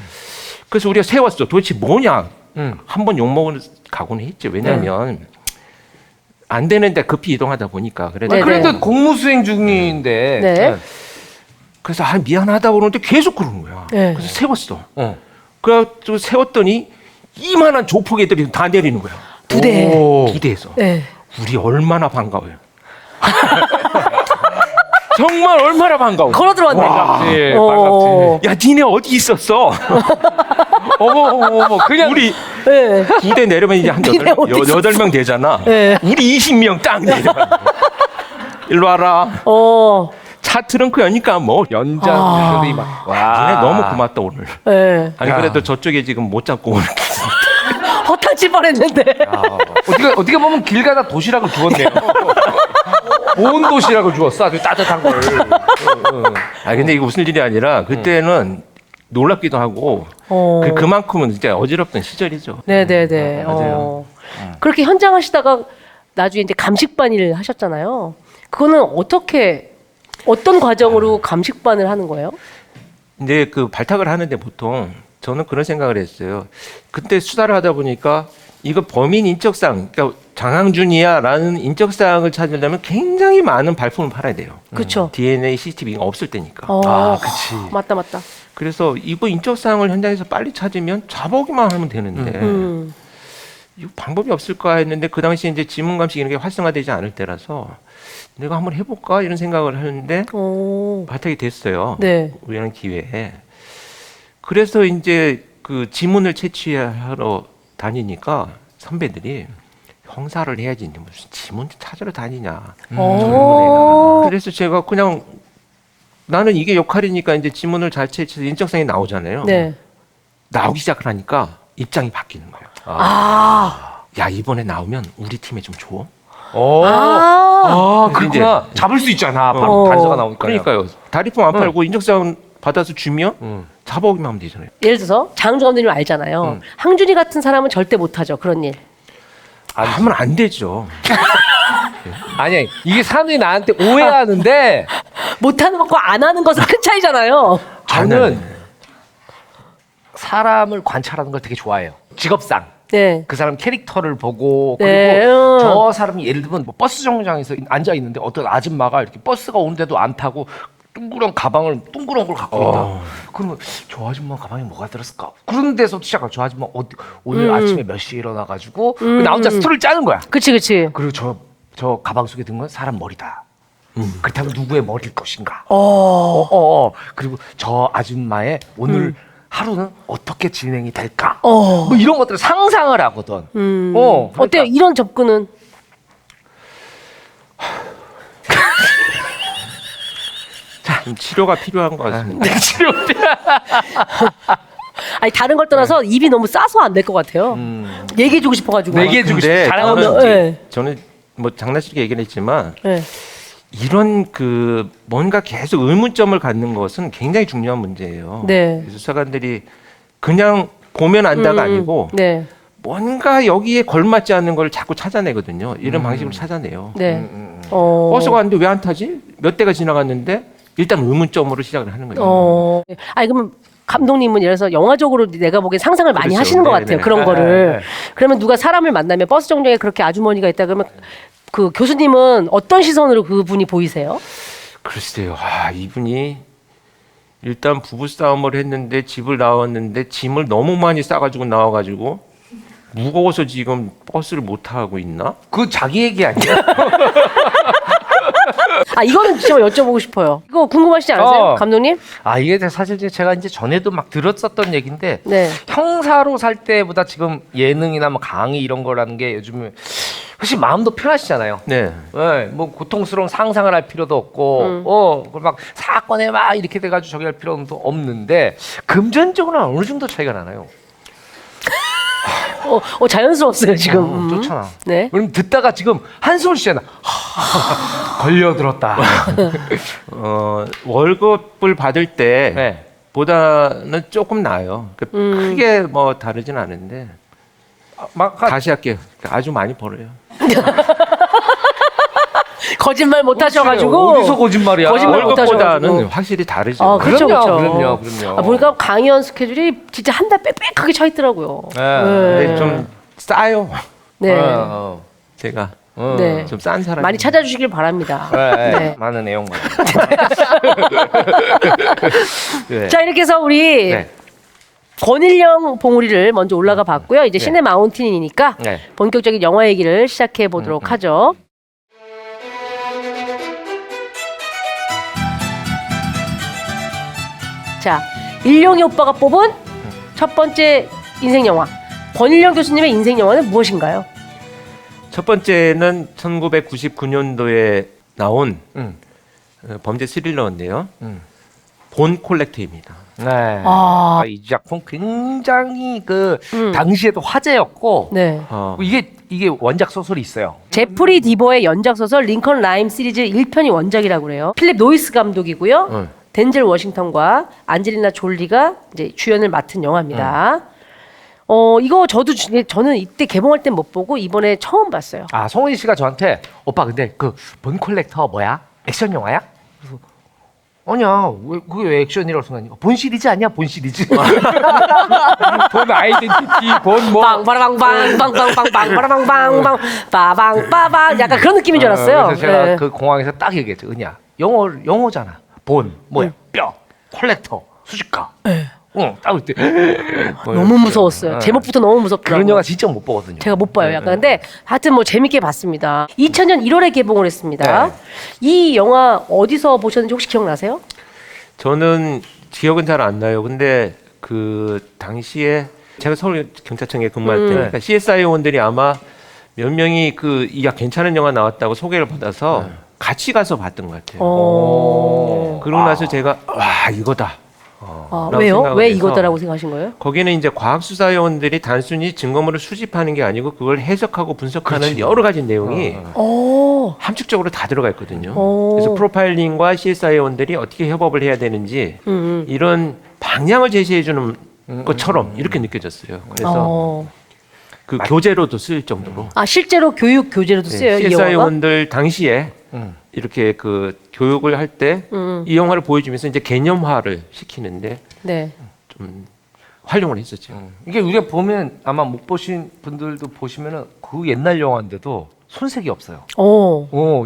그래서 우리가 세웠어. 도대체 뭐냐? 한 번 욕먹을 각오는 했죠. 왜냐면 안 되는데 급히 이동하다 보니까 그래도 네네. 그래도 공무수행 중인데. 네. 그래서 미안하다고 그러는데 계속 그러는 거야. 네. 그래서 세웠어. 그래가지고 세웠더니 이만한 조폭 애들이 다 내리는 거야. 두 대. 오. 2대에서. 네. 우리 얼마나 반가워요. 정말 얼마나 반가워. 걸어 들어왔네. 반갑지. 어. 반갑지. 야, 니네 어디 있었어? 어머. 그냥 우리 네. 2대 내려면 이제 한 니네 어디 있었어? 8명 되잖아. 네. 우리 20명 딱 내려. 일로 와라. 차 트렁크 여니까 뭐 연장들이 막. 니네 너무 고맙다 오늘. 네. 아니 야. 그래도 저쪽에 지금 못 잡고 오늘. 허탕칠 뻔했는데. 어떻게 보면 길 가다 도시락을 주었네요. 온 도시락을 주었어. 아주 따뜻한 걸. 아 근데 이거 웃을 일이 아니라 그때는 놀랍기도 하고 그만큼은 진짜 어지럽던 시절이죠. 네네네. 맞아요. 그렇게 현장 하시다가 나중에 이제 감식반 일 하셨잖아요. 그거는 어떤 과정으로 감식반을 하는 거예요? 근데 그 발탁을 하는데 보통 저는 그런 생각을 했어요. 그때 수사를 하다 보니까 이거 범인 인적사항, 그러니까 장항준이야라는 인적사항을 찾으려면 굉장히 많은 발품을 팔아야 돼요. 그렇죠. DNA, CCTV가 없을 때니까. 그치. 맞다. 그래서 이거 인적사항을 현장에서 빨리 찾으면 잡아오기만 하면 되는데 이거 방법이 없을까 했는데 그 당시에 이제 지문감식 이런 게 활성화되지 않을 때라서 내가 한번 해볼까 이런 생각을 하는데 발탁이 됐어요. 네. 우연한 기회에. 그래서 이제 그 지문을 채취하러 다니니까 선배들이 형사를 해야지 무슨 지문 찾으러 다니냐. 그래서 제가 그냥 나는 이게 역할이니까 이제 지문을 잘 채취해서 인적사항이 나오잖아요. 네. 나오기 시작을 하니까 입장이 바뀌는 거예요. 야 이번에 나오면 우리 팀에 좀 줘. 그렇구나. 잡을 수 있잖아. 어. 단서가 나오니까. 그러니까요. 다리품 안 팔고 인적사항 받아서 주면 잡아오기만 하면 되잖아요. 예를 들어서 장항준 감독님 알잖아요. 항준이 같은 사람은 절대 못하죠. 그런 일. 하면 안 되죠. 아니, 이게 사람들이 나한테 오해하는데 못하는 것과 안 하는 것은 큰 차이잖아요. 저는 사람을 관찰하는 걸 되게 좋아해요. 직업상. 네. 그 사람 캐릭터를 보고 네. 그리고 저 사람이 예를 들면 뭐 버스 정류장에서 앉아 있는데 어떤 아줌마가 이렇게 버스가 오는데도 안 타고 둥그런 가방을 둥그런 걸 갖고 있다. 그러면 저 아줌마 가방에 뭐가 들었을까? 그런 데서 시작하고 저 아줌마 오늘 아침에 몇 시에 일어나가지고 나 혼자 스토리를 짜는 거야. 그치. 그리고 저 가방 속에 든 건 사람 머리다. 그렇다면 누구의 머리일 것인가? 그리고 저 아줌마의 오늘 하루는 어떻게 진행이 될까? 뭐 이런 것들을 상상을 하거든. 그러니까 어때요? 이런 접근은? 좀 치료가 필요한 것 같습니다. 아니 다른 걸 떠나서 입이 너무 싸서 안 될 것 같아요. 얘기해주고 싶어가지고. 얘기해주고 싶어. 근데 자랑하면 저는, 네. 저는 뭐 장난스럽게 얘기를 했지만 네. 이런 그 뭔가 계속 의문점을 갖는 것은 굉장히 중요한 문제예요. 네. 그래서 수사관들이 그냥 보면 안다가 아니고 네. 뭔가 여기에 걸맞지 않는 걸 자꾸 찾아내거든요. 이런 방식으로 찾아내요. 네. 버스가 왔는데 왜 안 타지? 몇 대가 지나갔는데 일단 의문점으로 시작을 하는 거죠. 아니 그러면 감독님은 예를 들어서 영화적으로 내가 보기엔 상상을 많이 그렇죠. 하시는 것 네, 같아요. 네. 그런 거를. 그러면 누가 사람을 만나면 버스 정류장에 그렇게 아주머니가 있다 그러면 그 교수님은 어떤 시선으로 그분이 보이세요? 글쎄요. 이분이 일단 부부 싸움을 했는데 집을 나왔는데 짐을 너무 많이 싸가지고 나와가지고 무거워서 지금 버스를 못 타고 있나? 그 자기 얘기 아니야? 이거는 진짜 여쭤보고 싶어요. 이거 궁금하시지 않으세요, 감독님? 이게 사실 제가 이제 전에도 막 들었었던 얘기인데 네. 형사로 살 때보다 지금 예능이나 뭐 강의 이런 거라는 게 요즘에 훨씬 마음도 편하시잖아요. 네. 네, 뭐 고통스러운 상상을 할 필요도 없고, 막 사건에 막 이렇게 돼가지고 저기 할 필요는 없는데 금전적으로는 어느 정도 차이가 나나요? 자연스러웠어요 지금. 좋잖아. 네. 그럼 듣다가 지금 한숨을 쉬잖아. 걸려들었다. 월급을 받을 때 네. 보다는 조금 나아요. 크게 뭐 다르진 않은데 다시 할게요. 아주 많이 벌어요. 거짓말 못 하셔가지고. 어디서 거짓말이야? 거짓말 못 월급보다는 하셔가지고. 확실히 다르죠. 그렇죠, 그럼요. 보니까 강의원 스케줄이 진짜 한 달 빽빽하게 차 있더라고요. 근데 좀 싸요. 네. 제가 네. 좀 싼 사람. 많이 찾아주시길 바랍니다. 네. 많은 내용 많이. 네. 자 이렇게 해서 우리 네. 권일영 봉우리를 먼저 올라가 봤고요. 이제 시네 마운틴이니까 네. 본격적인 영화 얘기를 시작해 보도록 하죠. 자, 일용이 오빠가 뽑은 첫 번째 인생 영화. 권일영 교수님의 인생 영화는 무엇인가요? 첫 번째는 1999년도에 나온 범죄 스릴러인데요. 본 콜렉트입니다. 네. 이 작품 굉장히 당시에도 화제였고, 네. 이게 원작 소설이 있어요. 제프리 디버의 연작 소설 링컨 라임 시리즈 1편이 원작이라고 그래요. 필립 노이스 감독이고요. 덴젤 워싱턴과 안젤리나 졸리가 이제 주연을 맡은 영화입니다. 이거 저는 이때 개봉할 땐 못 보고 이번에 처음 봤어요. 송은이 씨가 저한테 오빠 근데 그 본 콜렉터 뭐야? 액션 영화야? 그래서 아니야. 그게 왜 액션이라고 생각하니? 본 시리즈 아니야? 본 시리즈. 본 아이덴티티, 본 뭐. 빵바라방빵빵빵빵빵빵바라방빵빵 빠방빠방 약간 그런 느낌인 줄 알았어요. 그래서 제가 네. 그 공항에서 딱 얘기했죠. 은희야, 영어잖아. 본 뭐야? 뼈, 콜렉터, 수집가. 딱 그때 너무 무서웠어요. 제목부터 너무 무섭더라고요. 그런 영화 진짜 못 보거든요. 제가 못 봐요. 약간 근데 하여튼 뭐 재밌게 봤습니다. 2000년 1월에 개봉을 했습니다. 네. 이 영화 어디서 보셨는지 혹시 기억나세요? 저는 기억은 잘 안 나요. 근데 그 당시에 제가 서울 경찰청에 근무할 때 그러니까 CSI 원들이 아마 몇 명이 괜찮은 영화 나왔다고 소개를 받아서 같이 가서 봤던 것 같아요. 그러고 나서 제가 이거다. 왜요? 생각을 왜 해서 이거다라고 생각하신 거예요? 거기는 이제 과학수사요원들이 단순히 증거물을 수집하는 게 아니고 그걸 해석하고 분석하는 여러 가지 내용이 함축적으로 다 들어가 있거든요. 그래서 프로파일링과 CSI원들이 어떻게 협업을 해야 되는지 이런 방향을 제시해 주는 것처럼 이렇게 느껴졌어요. 그래서 그 교재로도 쓰일 정도로. 실제로 교육 교재로도 쓰여요, 이 영화가? CSI원들 당시에 이렇게 그 교육을 할 때 이 영화를 보여주면서 이제 개념화를 시키는데 네. 좀 활용을 했었죠. 이게 우리가 보면 아마 못 보신 분들도 보시면은 그 옛날 영화인데도 손색이 없어요.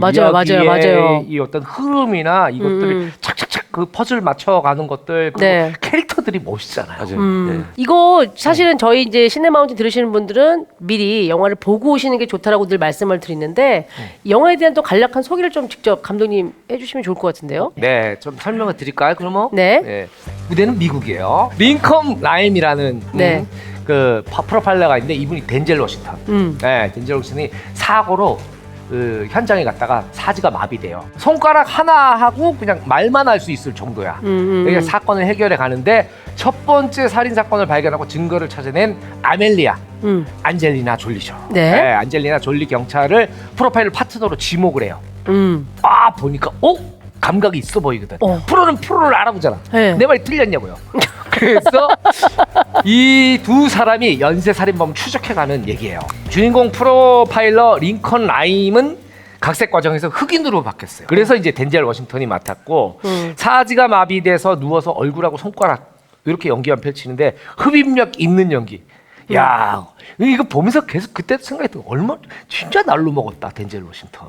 맞아요. 이 어떤 흐름이나 이것들을 착착착 그 퍼즐 맞춰가는 것들 그리고 네. 캐릭터들이 멋있잖아요. 맞아요. 네. 이거 사실은 저희 이제 시네마운틴 들으시는 분들은 미리 영화를 보고 오시는 게 좋다라고 늘 말씀을 드리는데 이 영화에 대한 또 간략한 소개를 좀 직접 감독님 해주시면 좋을 것 같은데요. 네, 좀 설명을 드릴까요? 그러면 네. 무대는 미국이에요. 링컨 라임이라는 네. 그 프로파일러가 있는데 이분이 덴젤 워싱턴. 네, 덴젤 워싱턴이 사고로 그 현장에 갔다가 사지가 마비돼요. 손가락 하나 하고 그냥 말만 할 수 있을 정도야. 그러니까 사건을 해결해 가는데 첫 번째 살인 사건을 발견하고 증거를 찾아낸 아멜리아 안젤리나 졸리죠. 네. 안젤리나 졸리 경찰을 프로파일러 파트너로 지목을 해요. 음. 아 보니까 감각이 있어 보이거든. 프로는 프로를 알아보잖아. 네. 내 말이 틀렸냐고요. 그래서 이 두 사람이 연쇄 살인범 추적해가는 얘기예요. 주인공 프로파일러 링컨 라임은 각색 과정에서 흑인으로 바뀌었어요. 그래서 이제 덴젤 워싱턴이 맡았고 사지가 마비돼서 누워서 얼굴하고 손가락 이렇게 연기만 펼치는데 흡입력 있는 연기. 야 이거 보면서 계속 그때 생각했던 얼마 진짜 날로 먹었다 덴젤 워싱턴.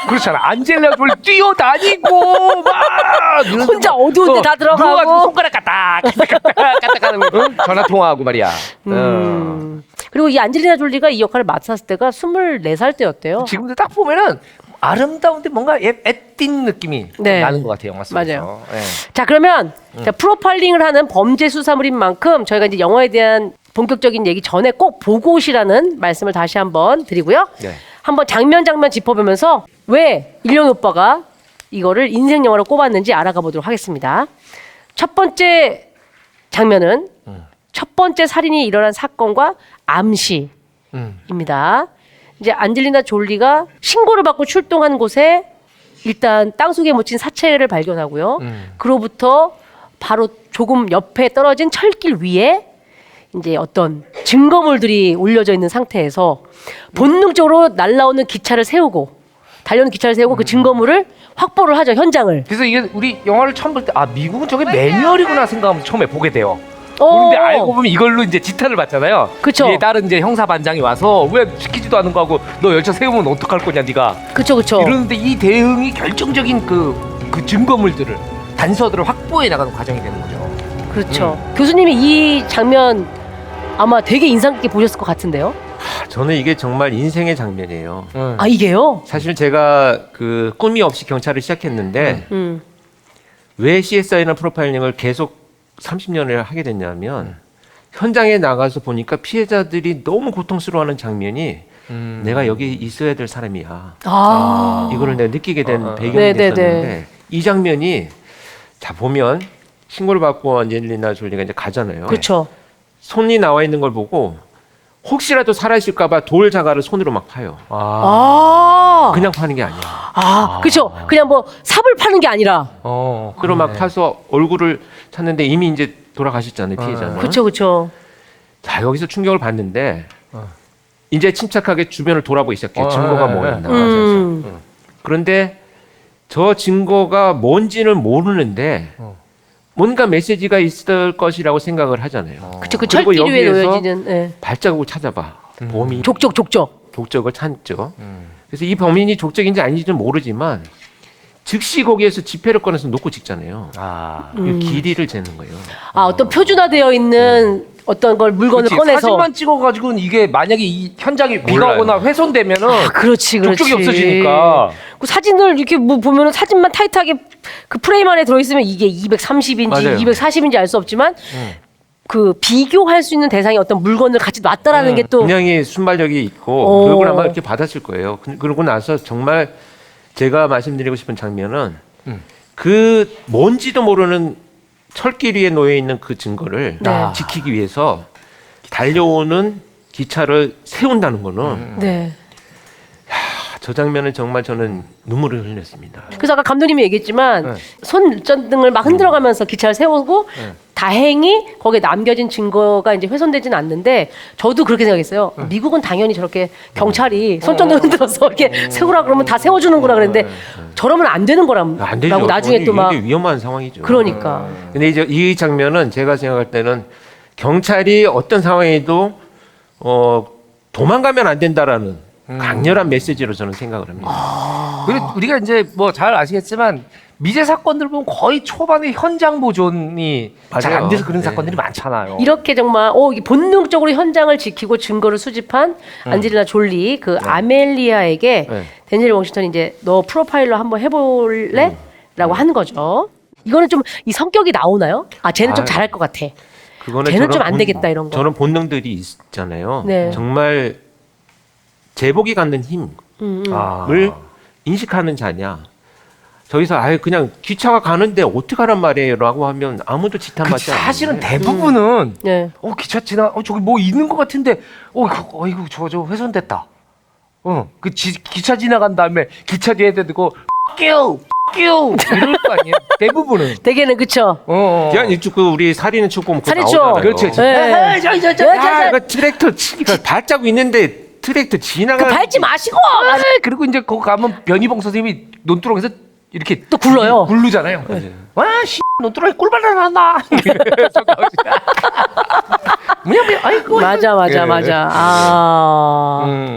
그렇잖아. 안젤리나 졸리 뛰어다니고 막 혼자 어두운 데 다 들어가고. 누워가지고 손가락 까딱 하는 거 전화 통화하고 말이야. 그리고 이 안젤리나 졸리가 이 역할을 맡았을 때가 24살 때였대요. 지금도 딱 보면은 아름다운데 뭔가 애띤 느낌이 네. 나는 것 같아요. 영화 속에서. 맞아요. 예. 자, 그러면 자, 프로파일링을 하는 범죄 수사물인 만큼 저희가 이제 영화에 대한 본격적인 얘기 전에 꼭 보고 오시라는 말씀을 다시 한번 드리고요. 네. 한번 장면 짚어보면서 왜 일룡이 오빠가 이거를 인생 영화로 꼽았는지 알아가 보도록 하겠습니다. 첫 번째 장면은 첫 번째 살인이 일어난 사건과 암시입니다. 이제 안젤리나 졸리가 신고를 받고 출동한 곳에 일단 땅속에 묻힌 사체를 발견하고요. 그로부터 바로 조금 옆에 떨어진 철길 위에 이제 어떤 증거물들이 올려져 있는 상태에서 본능적으로 날라오는 기차를 세우고 달려오는 기차를 세우고 그 증거물을 확보를 하죠, 현장을. 그래서 이게 우리 영화를 처음 볼 때 미국은 저게 매뉴얼이구나 생각하면 처음에 보게 돼요. 어. 그런데 알고 보면 이걸로 이제 지탄을 받잖아요. 그쵸. 뒤에 다른 이제 형사 반장이 와서 왜 시키지도 않은 거 하고 너 열차 세우면 어떡할 거냐 네가. 그쵸. 이러는데 이 대응이 결정적인 그 증거물들을 단서들을 확보해 나가는 과정이 되는 거죠. 그렇죠. 교수님이 이 장면 아마 되게 인상 깊게 보셨을 것 같은데요. 저는 이게 정말 인생의 장면이에요. 아, 이게요? 사실 제가 그 꿈이 없이 경찰을 시작했는데 왜 CSI나 프로파일링을 계속 30년을 하게 됐냐면 현장에 나가서 보니까 피해자들이 너무 고통스러워하는 장면이 내가 여기 있어야 될 사람이야. 이거를 내가 느끼게 된 배경이 네네네. 됐었는데 이 장면이 자 보면 신고를 받고 안젤리나 졸리가 이제 가잖아요. 그렇죠. 손이 나와 있는 걸 보고 혹시라도 살아있을까봐 돌 자갈을 손으로 막 파요. 그냥 파는 게 아니야. 그렇죠. 그냥 뭐 삽을 파는 게 아니라. 그리고 막 파서 얼굴을 찾는데 이미 이제 돌아가셨잖아요, 피해자는. 그렇죠. 자 여기서 충격을 받는데 이제 침착하게 주변을 돌아보기 시작해요. 증거가 뭐였나. 그런데 저 증거가 뭔지는 모르는데 뭔가 메시지가 있을 것이라고 생각을 하잖아요. 그렇죠. 그 그리고 철길 위에 여기에서 놓여지는. 예. 발자국을 찾아봐. 범인 족적. 족적을 찾죠. 그래서 이 범인이 족적인지 아닌지는 모르지만 즉시 거기에서 지폐를 꺼내서 놓고 찍잖아요. 그 길이를 재는 거예요. 어떤 표준화되어 있는 어떤 걸 물건을 그치, 꺼내서. 사진만 찍어가지고는 이게 만약에 이 현장이 비가 몰라요. 오거나 훼손되면은 그렇지. 족적이 없어지니까. 그 사진을 이렇게 뭐 보면은 사진만 타이트하게 그 프레임 안에 들어있으면 이게 230인지 맞아요. 240인지 알 수 없지만 그 비교할 수 있는 대상이 어떤 물건을 같이 놨다라는 게 또. 분명히 순발력이 있고 교육을 아마 이렇게 받았을 거예요. 그러고 나서 정말 제가 말씀드리고 싶은 장면은 그 뭔지도 모르는 철길 위에 놓여 있는 그 증거를 지키기 위해서 달려오는 기차를 세운다는 거는 네. 저 장면은 정말 저는 눈물을 흘렸습니다. 그래서 아까 감독님이 얘기했지만 손전등을 막 흔들어가면서 기차를 세우고 다행히 거기에 남겨진 증거가 이제 훼손되지는 않는데 저도 그렇게 생각했어요. 미국은 당연히 저렇게 경찰이 손전등 흔들어서 이렇게 세우라 그러면 다 세워주는구나 그랬는데 저러면 안 되는 안 되죠. 거라고 나중에 또 막 이게 위험한 상황이죠. 그러니까 근데 이제 이 장면은 제가 생각할 때는 경찰이 어떤 상황에도 도망가면 안 된다라는 강렬한 메시지로 저는 생각을 합니다. 그리고 우리가 이제 뭐 잘 아시겠지만 미제 사건들 보면 거의 초반에 현장 보존이 잘 안 돼서 그런 사건들이 많잖아요. 이렇게 정말 이게 본능적으로 현장을 지키고 증거를 수집한 안젤리나 졸리 그 아멜리아에게 덴젤 워싱턴이 이제 너 프로파일러 한번 해볼래? 라고 하는 거죠. 이거는 좀 이 성격이 나오나요? 쟤는 좀 잘할 것 같아. 그거는 쟤는 좀 안 되겠다 이런 거. 저는 본능들이 있잖아요. 네. 정말 제복이 갖는 힘, 인식하는 자냐. 저기서 아예 그냥 기차가 가는데 어떻게 가란 말이에요라고 하면 아무도 지탄받지 않아요. 사실은 대부분은 네. 기차 지나 저기 뭐 있는 것 같은데 이거 저 훼손됐다. 기차 지나간 다음에 기차 뒤에 대고 끼우 이럴 거 아니에요. 대부분은. 대개는 그쵸. 그냥 일찍 우리 살이는 축구 먹고 살인초. 나오잖아요. 그렇지. 네. 이거 트랙터 발자국 있는데 트랙터 지나가. 밟지 마시고. 그리고 이제 거기 가면 변희봉 선생님이 논두렁에서 이렇게 또 굴러요. 굴르잖아요. 와, 논두렁에 꿀바람 난다. 뭐냐, 아이고. 맞아.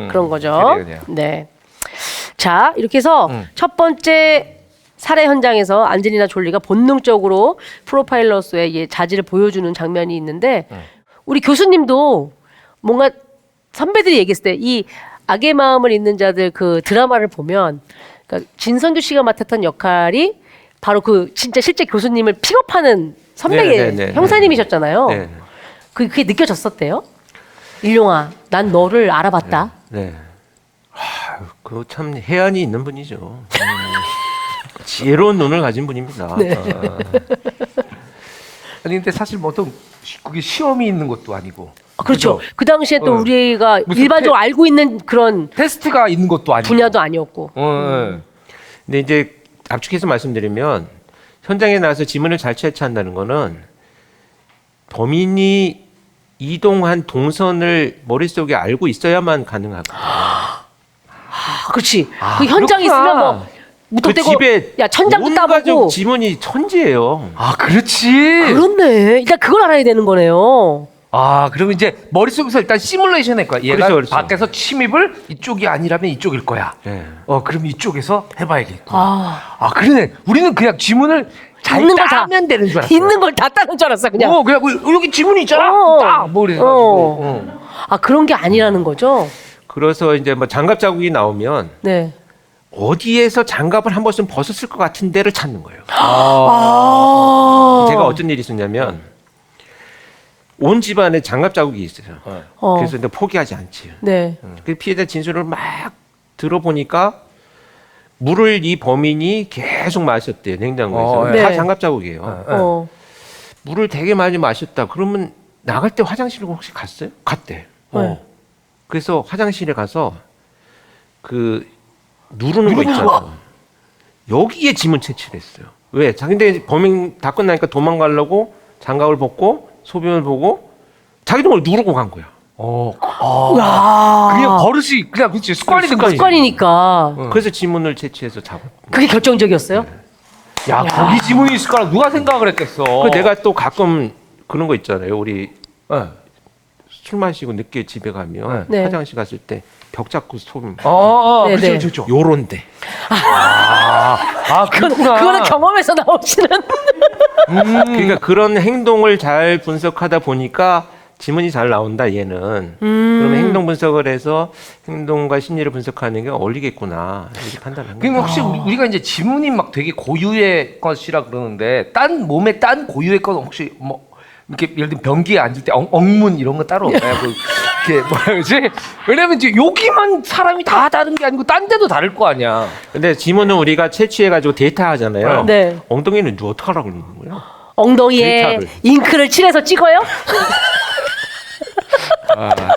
그런 거죠. 그래요. 네. 자, 이렇게 해서 첫 번째 살해 현장에서 안젤리나 졸리가 본능적으로 프로파일러스의 자질을 보여주는 장면이 있는데 우리 교수님도 뭔가 선배들이 얘기했을 때 이 악의 마음을 잊는 자들 그 드라마를 보면 그러니까 진성규 씨가 맡았던 역할이 바로 그 진짜 실제 교수님을 픽업하는 선배의 형사님이셨잖아요. 네. 그게 느껴졌었대요. 일용아, 난 너를 알아봤다. 네. 그 참 해안이 있는 분이죠. 지혜로운 눈을 가진 분입니다. 네. 아니 근데 사실 뭐 어떤 그게 시험이 있는 것도 아니고. 그렇죠. 그죠? 그 당시에 또 우리가 무슨 일반적으로 알고 있는 그런 테스트가 있는 것도 아니고. 분야도 아니었고. 근데 이제 압축해서 말씀드리면 현장에 나와서 지문을 잘 채취한다는 거는 범인이 이동한 동선을 머릿속에 알고 있어야만 가능하거든요. 그렇지. 그 현장에 그렇구나. 있으면 뭐 무턱대고 집에 야 천장도 온 따보고. 가족 지문이 천지예요. 그렇지. 그렇네. 일단 그걸 알아야 되는 거네요. 그러면 이제 머릿속에서 일단 시뮬레이션 할 거야. 얘가 그렇죠. 밖에서 침입을 이쪽이 아니라면 이쪽일 거야. 네. 그럼 이쪽에서 해봐야겠고. 그러네. 우리는 그냥 지문을 잘 있는 걸 다 따면 되는 줄 알았어. 있는 걸 다 따는 줄 알았어 그냥. 그냥 여기 지문이 있잖아. 딱 뭐 그래가지고. 그런 게 아니라는 거죠. 그래서 이제 뭐 장갑 자국이 나오면 네. 어디에서 장갑을 한 번쯤 벗었을 것 같은 데를 찾는 거예요. 아. 제가 어떤 일이 있었냐면 온 집안에 장갑 자국이 있어요. 그래서 근데 포기하지 않지. 네. 그 피해자 진술을 막 들어보니까 물을 이 범인이 계속 마셨대요. 냉장고에서. 네. 다 장갑 자국이에요. 물을 되게 많이 마셨다. 그러면 나갈 때 화장실을 혹시 갔어요? 갔대. 네. 그래서 화장실에 가서 그 누르는 거 있잖아요. 여기에 지문 채취를 했어요. 왜? 자기네 범인 다 끝나니까 도망가려고 장갑을 벗고 소변을 보고 자기도 뭘 누르고 간 거야. 야. 그냥 버릇이 그냥 그렇지 습관이 된 거지. 습관이니까. 그래서 지문을 채취해서 잡았고. 그게 결정적이었어요? 야, 거기 지문이 있을 거라 누가 생각을 했겠어. 그 내가 또 가끔 그런 거 있잖아요. 우리 네. 술 마시고 늦게 집에 가면 네. 화장실 갔을 때 벽 잡고 소변 네, 네. 그렇죠. 요런데. 그렇구나. 그거는 경험에서 나오시는. 그러니까 그런 행동을 잘 분석하다 보니까 지문이 잘 나온다 얘는. 그러면 행동 분석을 해서 행동과 심리를 분석하는 게 어울리겠구나 이렇게 판단한 그럼 거예요. 혹시 우리가 이제 지문이 막 되게 고유의 것이라 그러는데 몸에 딴 고유의 건 혹시 뭐 이렇게 예를 들면 변기에 앉을 때 엉문 이런 거 따로 없나요? 이렇게 뭐라 그러지? 왜냐면 이제 여기만 사람이 다 다른 게 아니고 딴 데도 다를 거 아니야. 근데 지문은 우리가 채취해가지고 데이터하잖아요. 네. 엉덩이는 어떻게 하라고 그러는 거예요? 엉덩이에 데이터를. 잉크를 칠해서 찍어요?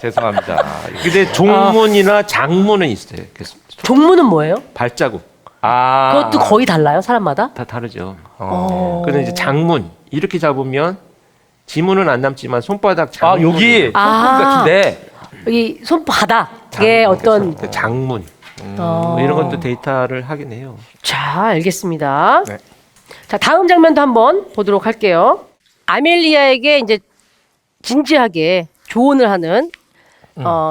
죄송합니다. 근데 종문이나 장문은 있어요. 그래서 종문은 뭐예요? 발자국 그것도 거의 달라요, 사람마다? 다 다르죠. 그래서 이제 장문 이렇게 잡으면 지문은 안 남지만 손바닥 장문 여기 아. 같은데. 여기 손바닥에 어떤. 그 장문 뭐 이런 것도 데이터를 하긴 해요. 자, 알겠습니다. 네. 자, 다음 장면도 한번 보도록 할게요. 아멜리아에게 이제 진지하게 조언을 하는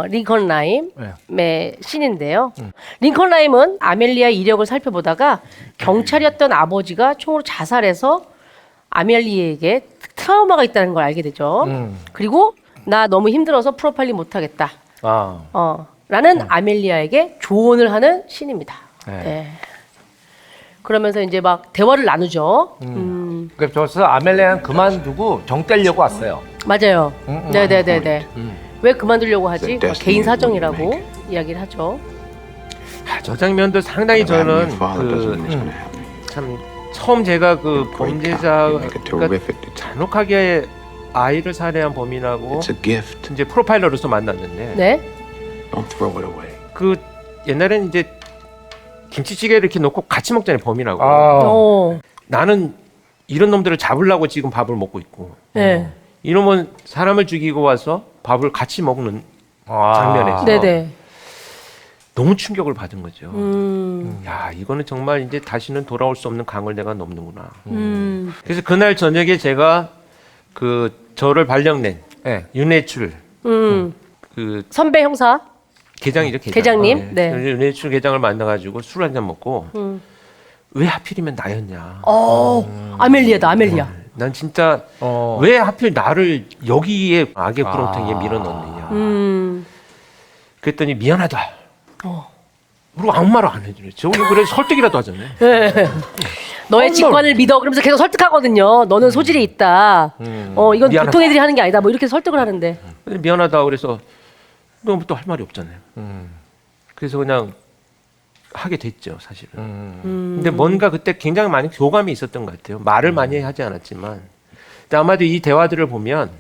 링컨 라임의 씬인데요. 링컨 라임은 아멜리아의 이력을 살펴보다가 경찰이었던 아버지가 총으로 자살해서 아멜리아에게 트라우마가 있다는 걸 알게 되죠. 그리고 나 너무 힘들어서 프로파일링 못하겠다. 라는 아멜리아에게 조언을 하는 씬입니다. 네. 그러면서 이제 막 대화를 나누죠. 그러니까 저서 아멜리아는 그만두고 정 떼려고 왔어요. 맞아요. 네네네네. 왜 그만두려고 하지? 막 개인 사정이라고 이야기를 하죠. 저 장면도 상당히 Whatever happened 저는 to your father doesn't mean it's 그 gonna happen. 참 처음 제가 그 You're a great cop. You make a 범죄자가 terrific detective. 잔혹하게 아이를 살해한 범인하고 It's a gift. 이제 프로파일러로서 만났는데 네. Don't throw it away. 그 옛날에는 이제 김치찌개 이렇게 놓고 같이 먹잖아요 범인하고. 어. 나는 이런 놈들을 잡으려고 지금 밥을 먹고 있고 네. 이놈은 사람을 죽이고 와서 밥을 같이 먹는 장면에서 네네. 너무 충격을 받은 거죠. 음. 야 이거는 정말 이제 다시는 돌아올 수 없는 강을 내가 넘는구나. 음. 그래서 그날 저녁에 제가 그 저를 발령낸 네. 윤회출 그 선배 형사. 계장이죠 계장. 계장님? 네. 윤회출 계장을 만나가지고 술 한잔 먹고 왜 하필이면 나였냐. 아멜리아다 아멜리아. 난 진짜 왜 하필 나를 여기에 악의 구렁텅이에 밀어넣느냐. 그랬더니 미안하다. 그리고 아무 말을 안 해주네. 저기 그래 설득이라도 하잖아요. 너의 직관을 믿어. 그러면서 계속 설득하거든요. 너는 소질이 있다. 이건 미안하다. 보통 애들이 하는 게 아니다. 뭐 이렇게 설득을 하는데. 근데 미안하다 그래서 너무 또 할 말이 없잖아요. 그래서 그냥 하게 됐죠 사실은. 근데 뭔가 그때 굉장히 많은 교감이 있었던 것 같아요. 말을 많이 하지 않았지만 근데 아마도 이 대화들을 보면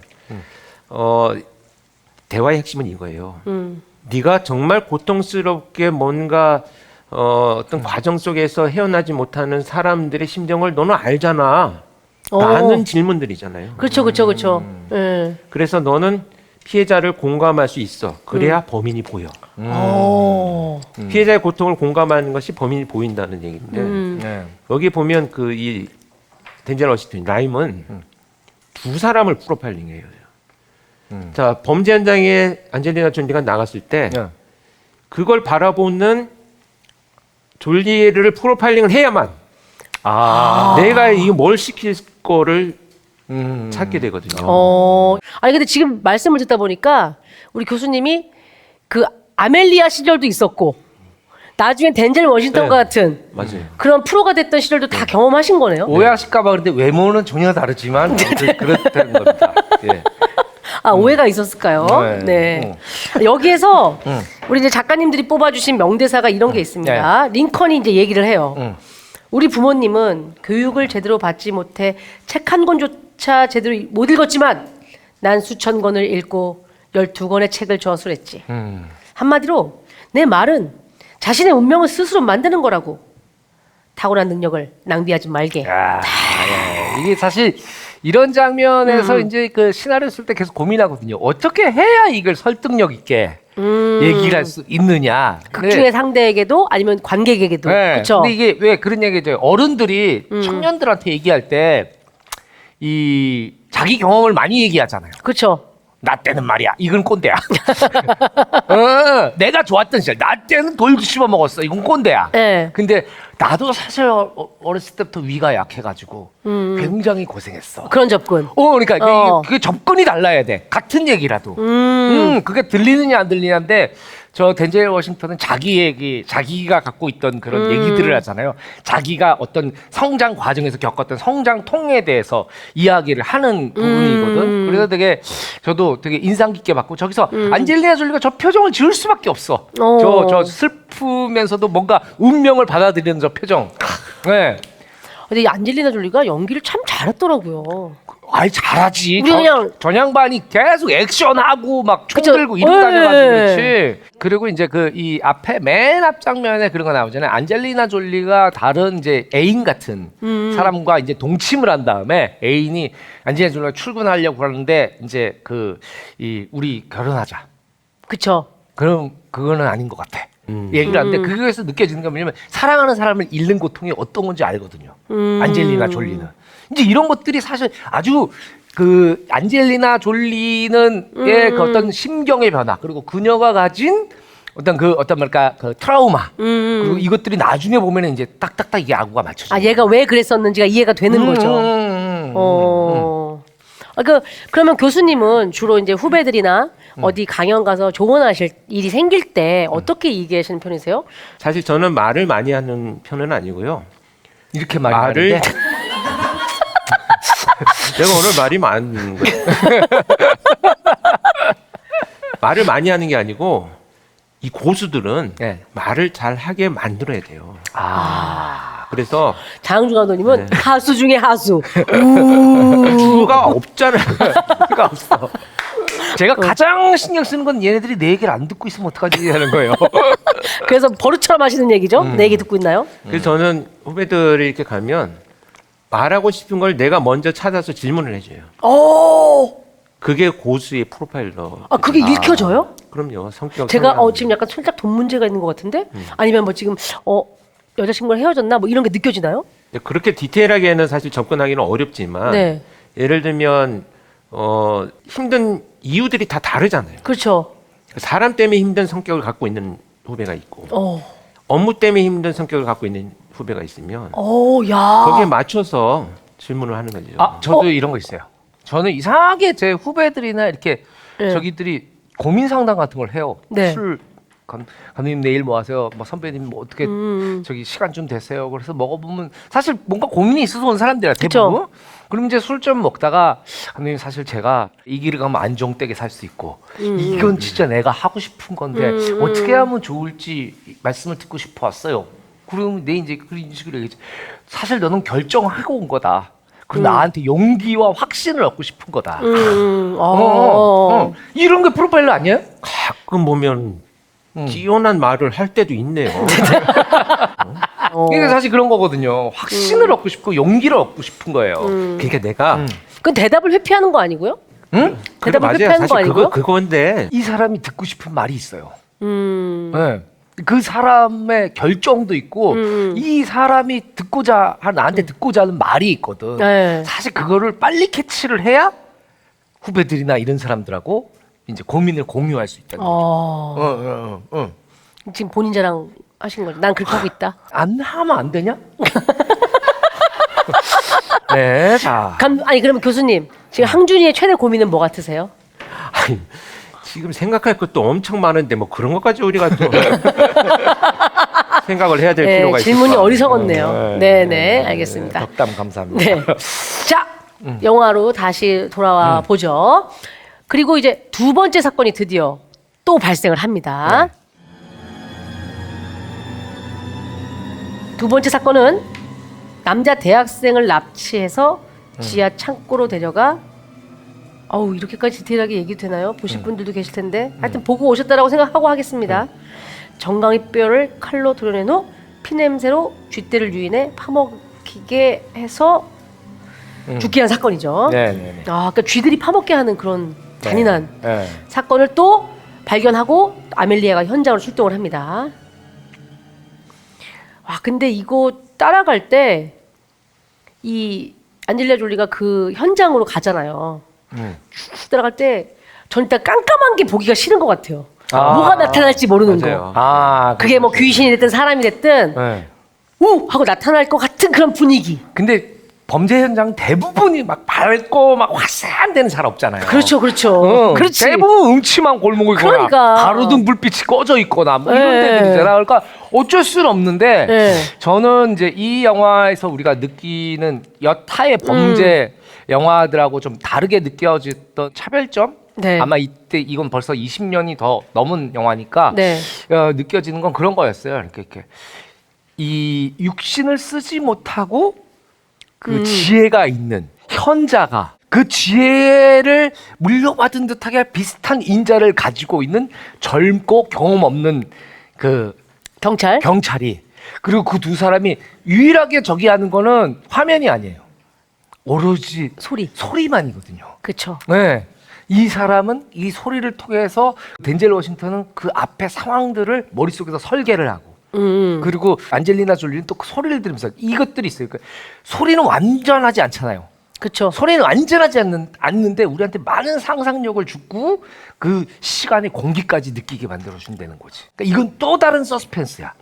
대화의 핵심은 이거예요. 네가 정말 고통스럽게 뭔가 어떤 과정 속에서 헤어나지 못하는 사람들의 심정을 너는 알잖아. 라는 질문들이잖아요. 그렇죠, 그렇죠, 그렇죠. 예. 그래서 너는 피해자를 공감할 수 있어. 그래야 범인이 보여. 피해자의 고통을 공감하는 것이 범인이 보인다는 얘기인데 네. 여기 보면 그 이 덴젤 워싱턴 라임은 두 사람을 프로파일링해요. 자 범죄 현장에 안젤리나 졸리가 나갔을 때 네. 그걸 바라보는 졸리를 프로파일링을 해야만 내가 이거 뭘 시킬 거를 찾게 되거든요. 아니 근데 지금 말씀을 듣다 보니까 우리 교수님이 그 아멜리아 시절도 있었고 나중에 덴젤 워싱턴과 네. 같은 맞아요. 그런 프로가 됐던 시절도 다 경험하신 거네요. 오해하실까봐 그런데 외모는 전혀 다르지만 그렇다는 겁니다. 예. 오해가 있었을까요? 네. 여기에서 우리 이제 작가님들이 뽑아주신 명대사가 이런 게 있습니다. 링컨이 이제 얘기를 해요. 우리 부모님은 교육을 제대로 받지 못해 책 한 권조차 제대로 못 읽었지만 난 수천 권을 읽고 12권의 책을 저술했지. 한마디로 내 말은 자신의 운명을 스스로 만드는 거라고. 타고난 능력을 낭비하지 말게. 이게 사실 이런 장면에서 이제 그 시나리오 쓸 때 계속 고민하거든요. 어떻게 해야 이걸 설득력 있게 얘기를 할 수 있느냐. 극중의 상대에게도 아니면 관객에게도. 네. 그렇죠. 근데 이게 왜 그런 얘기죠? 어른들이 청년들한테 얘기할 때 이 자기 경험을 많이 얘기하잖아요. 그렇죠. 나 때는 말이야. 이건 꼰대야. 내가 좋았던 시절. 나 때는 돌 씹어 먹었어. 이건 꼰대야. 네. 근데 나도 사실 어렸을 때부터 위가 약해가지고 굉장히 고생했어. 그런 접근. 그러니까 그게 접근이 달라야 돼. 같은 얘기라도. 그게 들리느냐 안 들리냐인데 저 덴젤 워싱턴은 자기 얘기, 자기가 갖고 있던 그런 얘기들을 하잖아요. 자기가 어떤 성장 과정에서 겪었던 성장통에 대해서 이야기를 하는 부분이거든. 그래서 되게 저도 되게 인상 깊게 봤고 저기서 안젤리나 졸리가 저 표정을 지을 수밖에 없어. 저 슬프면서도 뭔가 운명을 받아들이는 저 표정. 네. 근데 이 안젤리나 졸리가 연기를 참 잘했더라고요. 아이 잘하지. 우리 그냥 전양반이 계속 액션하고 막 총 그쵸? 들고 이러고 다녀가지고 예. 그렇지. 그리고 이제 그 이 앞에 맨 앞 장면에 그런 거 나오잖아요. 안젤리나 졸리가 다른 이제 애인 같은 사람과 이제 동침을 한 다음에 애인이 안젤리나 졸리가 출근하려고 그러는데 이제 그 이 우리 결혼하자. 그쵸. 그럼 그거는 아닌 것 같아. 얘기를 하는데 그거에서 느껴지는 게 뭐냐면 사랑하는 사람을 잃는 고통이 어떤 건지 알거든요. 안젤리나 졸리는. 이제 이런 것들이 사실 아주 그 안젤리나 졸리는 그 어떤 심경의 변화 그리고 그녀가 가진 어떤 그 어떤 뭐랄까 그 트라우마 그리고 이것들이 나중에 보면은 이제 딱딱딱 이게 아구가 맞춰져. 얘가 왜 그랬었는지가 이해가 되는 거죠. 그러면 교수님은 주로 이제 후배들이나 어디 강연 가서 조언하실 일이 생길 때 어떻게 얘기하시는 편이세요? 사실 저는 말을 많이 하는 편은 아니고요. 이렇게 말을 말을 내가 오늘 말이 많은 거예요. 말을 많이 하는 게 아니고 이 고수들은 네. 말을 잘 하게 만들어야 돼요. 그래서 장항준 감독님은 하수 중에 하수. 주가 없잖아요. 주가 없어. 제가 가장 신경 쓰는 건 얘네들이 내 얘기를 안 듣고 있으면 어떡하지 하는 거예요. 그래서 버릇처럼 하시는 얘기죠. 내 얘기 듣고 있나요? 그래서 저는 후배들이 이렇게 가면 말하고 싶은 걸 내가 먼저 찾아서 질문을 해줘요. 오. 그게 고수의 프로파일러. 아 그게 읽혀져요? 그럼요. 성격. 제가 성향. 지금 약간 살짝 돈 문제가 있는 것 같은데 아니면 뭐 지금 여자친구랑 헤어졌나 뭐 이런 게 느껴지나요? 그렇게 디테일하게는 사실 접근하기는 어렵지만 네. 예를 들면 힘든 이유들이 다 다르잖아요. 그렇죠. 사람 때문에 힘든 성격을 갖고 있는 후배가 있고 어. 업무 때문에 힘든 성격을 갖고 있는 후배가 있으면 야. 거기에 맞춰서 질문을 하는 거죠. 저도 이런 거 있어요. 저는 이상하게 제 후배들이나 이렇게 네. 저기들이 고민 상담 같은 걸 해요. 네. 감독님 내일 뭐 하세요? 뭐 선배님 뭐 어떻게 저기 시간 좀 되세요? 그래서 먹어보면 사실 뭔가 고민이 있어서 온 사람들이야 대부분. 그럼 이제 술 좀 먹다가 감독님 사실 제가 이 길을 가면 안정되게 살 수 있고 이건 진짜 내가 하고 싶은 건데 어떻게 하면 좋을지 말씀을 듣고 싶어 왔어요. 그럼 내 이제 그런 식으로 얘기했지. 사실 너는 결정하고 온 거다. 그리고 나한테 용기와 확신을 얻고 싶은 거다. 이런 게 프로파일러 아니에요? 가끔 보면 뛰어난 말을 할 때도 있네요. 이게 사실 그런 거거든요. 확신을 얻고 싶고 용기를 얻고 싶은 거예요. 그러니까 내가 그건 대답을 회피하는 거 아니고요? 응? 그래, 대답을 맞아요. 회피하는 거 사실 아니고요? 그건데 이 사람이 듣고 싶은 말이 있어요. 네. 그 사람의 결정도 있고 이 사람이 나한테 듣고자 하는 말이 있거든. 네. 사실 그거를 빨리 캐치를 해야 후배들이나 이런 사람들하고 이제 고민을 공유할 수 있다는 거죠. 지금 본인 자랑 하신 거죠. 난 그렇게 하고 있다. 안 하면 안 되냐? 네, 자. 아니 그러면 교수님 지금 항준이의 최대 고민은 뭐 같으세요? 아니, 지금 생각할 것도 엄청 많은데 뭐 그런 것까지 우리가 또 생각을 해야 될 필요가 있을까? 질문이 어리석었네요. 네, 알겠습니다. 덕담 감사합니다. 네. 자, 영화로 다시 돌아와 보죠. 그리고 이제 두 번째 사건이 드디어 또 발생을 합니다. 두 번째 사건은 남자 대학생을 납치해서 지하 창고로 데려가 이렇게까지 디테일하게 얘기 되나요? 보실 분들도 계실 텐데 하여튼 보고 오셨다라고 생각하고 하겠습니다. 정강이 뼈를 칼로 도려낸 후 피냄새로 쥐떼를 유인해 파먹히게 해서 죽게 한 사건이죠. 네네네. 그러니까 쥐들이 파먹게 하는 그런 잔인한 네. 사건을 또 발견하고 아멜리아가 현장으로 출동을 합니다. 근데 이거 따라갈 때 이 안젤리나 졸리가 그 현장으로 가잖아요. 쭉 따라갈 때 전 일단 깜깜한 게 보기가 싫은 것 같아요. 뭐가 나타날지 모르는 맞아요. 거. 그게 뭐 귀신이 됐든 사람이 됐든 네. 우 하고 나타날 것 같은 그런 분위기. 근데 범죄 현장 대부분이 막 밝고 막 화사한 데는 잘 없잖아요. 그렇죠. 그렇지. 대부분 음침한 골목이거나 그러니까. 가로등 불빛이 꺼져 있거나 뭐 이런 네. 데들이잖아. 그러니까 어쩔 수는 없는데 네. 저는 이제 이 영화에서 우리가 느끼는 여타의 범죄 영화들하고 좀 다르게 느껴졌던 차별점? 네. 아마 이때 이건 벌써 20년이 더 넘은 영화니까 네. 느껴지는 건 그런 거였어요. 이렇게 이 육신을 쓰지 못하고 그 지혜가 있는 현자가 그 지혜를 물려받은 듯하게 비슷한 인자를 가지고 있는 젊고 경험 없는 그 경찰이 그리고 그 두 사람이 유일하게 저기 하는 거는 화면이 아니에요. 오로지 소리만이거든요. 그렇죠. 네. 이 사람은 이 소리를 통해서 덴젤 워싱턴은 그 앞에 상황들을 머릿속에서 설계를 하고 그리고 안젤리나 졸리는 또 그 소리를 들으면서 이것들이 있어요. 그러니까 소리는 완전하지 않잖아요. 그렇죠. 소리는 완전하지 않는데 우리한테 많은 상상력을 주고 그 시간의 공기까지 느끼게 만들어준다는 거지. 그러니까 이건 또 다른 서스펜스야.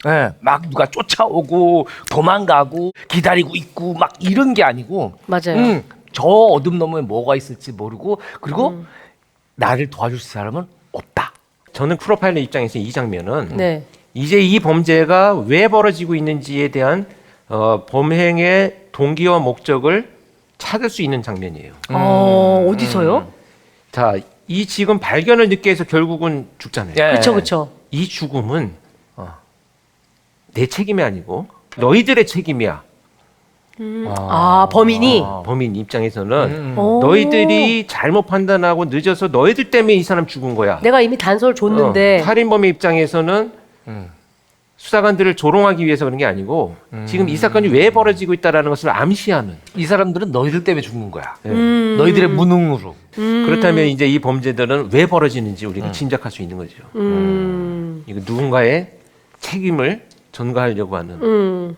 네, 막 누가 쫓아오고 도망가고 기다리고 있고 막 이런 게 아니고 맞아요. 저 어둠 너머에 뭐가 있을지 모르고 그리고 나를 도와줄 사람은 없다. 저는 프로파일러 입장에서 이 장면은 네. 이제 이 범죄가 왜 벌어지고 있는지에 대한 범행의 동기와 목적을 찾을 수 있는 장면이에요. 어디서요? 자, 이 지금 발견을 늦게 해서 결국은 죽잖아요. 예. 그렇죠. 이 죽음은 내 책임이 아니고 너희들의 책임이야. 범인이. 범인 입장에서는 오. 너희들이 잘못 판단하고 늦어서 너희들 때문에 이 사람 죽은 거야. 내가 이미 단서를 줬는데. 살인범의 입장에서는 수사관들을 조롱하기 위해서 그런 게 아니고 지금 이 사건이 왜 벌어지고 있다라는 것을 암시하는. 이 사람들은 너희들 때문에 죽는 거야. 네. 너희들의 무능으로. 그렇다면 이제 이 범죄들은 왜 벌어지는지 우리가 짐작할 수 있는 거죠. 이거 누군가의 책임을 전가하려고 하는.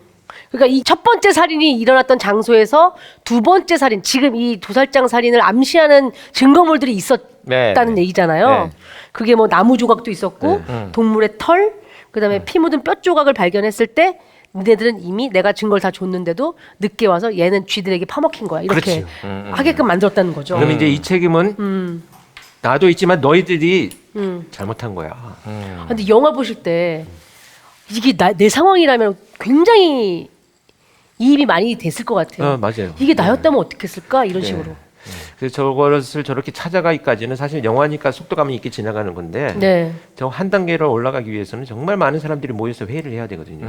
그러니까 이 첫 번째 살인이 일어났던 장소에서 두 번째 살인, 지금 이 도살장 살인을 암시하는 증거물들이 있었다는 네. 얘기잖아요. 네. 그게 뭐 나무 조각도 있었고 동물의 털, 그다음에 피 묻은 뼈 조각을 발견했을 때 니네들은 이미 내가 증거를 다 줬는데도 늦게 와서 얘는 쥐들에게 파먹힌 거야. 이렇게 그렇지. 하게끔 만들었다는 거죠. 그럼 이제 이 책임은 나도 있지만 너희들이 잘못한 거야. 근데 영화 보실 때 이게 내 상황이라면 굉장히 이입이 많이 됐을 것 같아요. 맞아요. 이게 나였다면 어떻게 했을까? 이런 식으로. 그래서 저것을 저렇게 찾아가기까지는 사실 영화니까 속도감이 있게 지나가는 건데 네. 저 한 단계를 올라가기 위해서는 정말 많은 사람들이 모여서 회의를 해야 되거든요.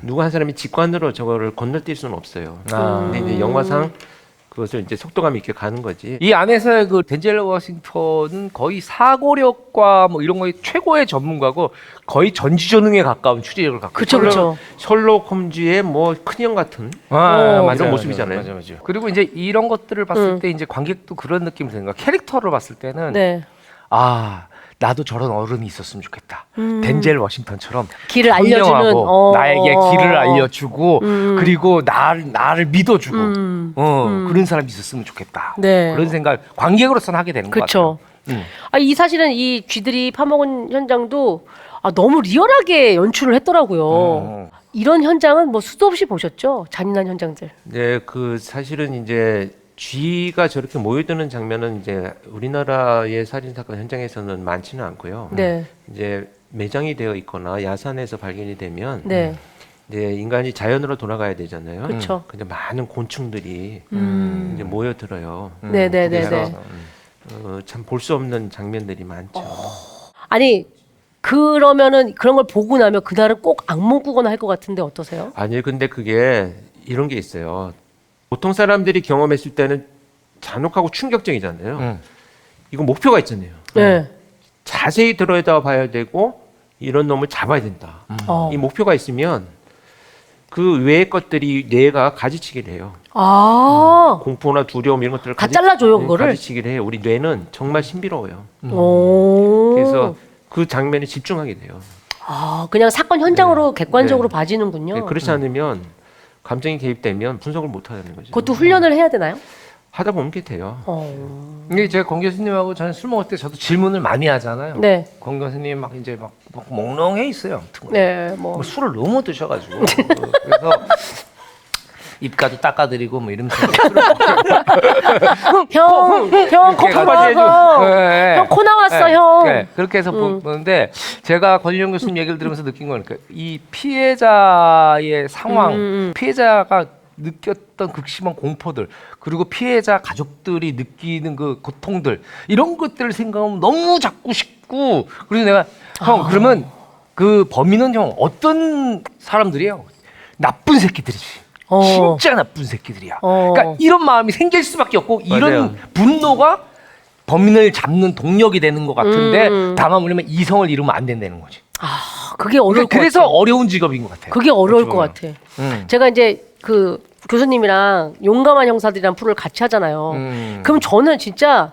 누구 한 사람이 직관으로 저거를 건너뛸 수는 없어요. 근데 이제 영화상 그것을 이제 속도감 있게 가는 거지. 이 안에서의 그 덴젤 워싱턴은 거의 사고력과 뭐 이런 거에 최고의 전문가고 거의 전지전능에 가까운 추리력을 갖고. 그쵸, 그쵸. 셜록 홈즈의 뭐 큰형 같은 이런 모습이잖아요. 맞아. 그리고 이제 이런 것들을 봤을 때 이제 관객도 그런 느낌이 드는 거야. 캐릭터를 봤을 때는 네. 아 나도 저런 어른이 있었으면 좋겠다. 덴젤 워싱턴처럼 길을 알려주는, 현명하고 나에게 길을 알려주고 그리고 나를 믿어주고 그런 사람이 있었으면 좋겠다. 네. 그런 생각 관객으로서는 하게 되는 것 그쵸. 같아요. 이 사실은 이 쥐들이 파먹은 현장도 너무 리얼하게 연출을 했더라고요. 이런 현장은 뭐 수도 없이 보셨죠? 잔인한 현장들. 네, 그 사실은 이제 쥐가 저렇게 모여드는 장면은 이제 우리나라의 살인 사건 현장에서는 많지는 않고요. 네. 이제 매장이 되어 있거나 야산에서 발견이 되면 네. 이제 인간이 자연으로 돌아가야 되잖아요. 그쵸. 근데 많은 곤충들이 이제 모여들어요. 네네네네. 그래서 참 볼 수 없는 장면들이 많죠. 아니 그러면은 그런 걸 보고 나면 그날은 꼭 악몽 꾸거나 할 것 같은데 어떠세요? 아니 근데 그게 이런 게 있어요. 보통 사람들이 경험했을 때는 잔혹하고 충격적이잖아요. 이거 목표가 있잖아요. 네. 자세히 들여다 봐야 되고 이런 놈을 잡아야 된다. 이 목표가 있으면 그 외의 것들이 뇌가 가지치기를 해요. 공포나 두려움 이런 것들을 다 잘라줘요, 그거를? 가지치기를 해요. 우리 뇌는 정말 신비로워요. 오. 그래서 그 장면에 집중하게 돼요. 그냥 사건 현장으로 객관적으로 봐지는군요. 네, 그렇지 않으면 감정이 개입되면 분석을 못 하는 거죠. 그것도 훈련을 해야 되나요? 하다 보면 게 돼요. 이게 제가 권 교수님하고 저는 술 먹을 때 저도 질문을 많이 하잖아요. 네. 권 교수님 막 이제 막 몽롱해 있어요. 아무튼 네, 뭐 술을 너무 드셔가지고 그래서 입가도 닦아드리고 뭐 이러면서 형 코피 나와서 형 코 나왔어 형. 네, 그렇게 해서 보는데 제가 권일영 교수님 얘기를 들으면서 느낀 거니까 이 피해자의 상황, 피해자가 느꼈던 극심한 공포들 그리고 피해자 가족들이 느끼는 그 고통들 이런 것들을 생각하면 너무 잡고 싶고 그래서 내가 형 그러면 그 범인은 형 어떤 사람들이에요? 나쁜 새끼들이지. 진짜 나쁜 새끼들이야. 그러니까 이런 마음이 생길 수밖에 없고 이런 맞아요. 분노가 범인을 잡는 동력이 되는 것 같은데 다만 뭐냐면 이성을 잃으면 안 된다는 거지. 그게 어려울 것 그래서 같아. 어려운 직업인 것 같아요. 그게 어려울 어찌 것 보면. 같아. 제가 이제 그 교수님이랑 용감한 형사들이란 프로를 같이 하잖아요. 그럼 저는 진짜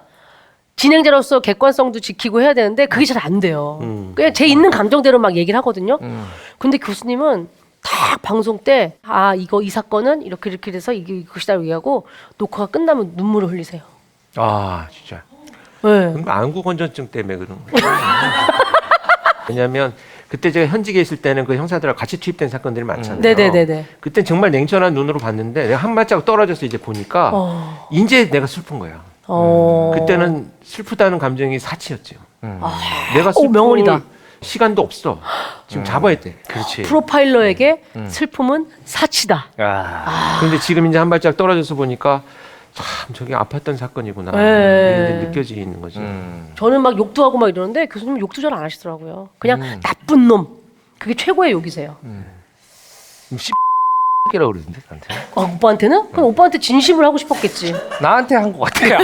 진행자로서 객관성도 지키고 해야 되는데 그게 잘 안 돼요. 그냥 제 있는 감정대로 막 얘기를 하거든요. 근데 교수님은 딱 방송 때 이 사건은 이렇게 돼서 이것이다 얘기하고 녹화가 끝나면 눈물을 흘리세요. 아 진짜. 네. 그럼 안구 건조증 때문에 그런 거예요. 왜냐하면 그때 제가 현직에 있을 때는 그 형사들하고 같이 투입된 사건들이 많잖아요. 네네네네. 그때 정말 냉철한 눈으로 봤는데 내가 한 발자국 떨어져서 이제 보니까 이제 내가 슬픈 거야. 그때는 슬프다는 감정이 사치였죠. 내가 슬플 명언이다. 시간도 없어. 지금 잡아야 돼. 그렇지. 프로파일러에게 슬픔은 사치다. 그런데 지금 이제 한 발짝 떨어져서 보니까 참 저게 아팠던 사건이구나 네. 이런 게 느껴지는 거죠. 저는 막 욕도 하고 막 이러는데 교수님 욕도 잘 안 하시더라고요. 그냥 나쁜 놈. 그게 최고의 욕이세요. 씨라고 그러던데 나한테. 오빠한테는? 그럼 오빠한테 진심을 하고 싶었겠지. 나한테 한 것 같아요.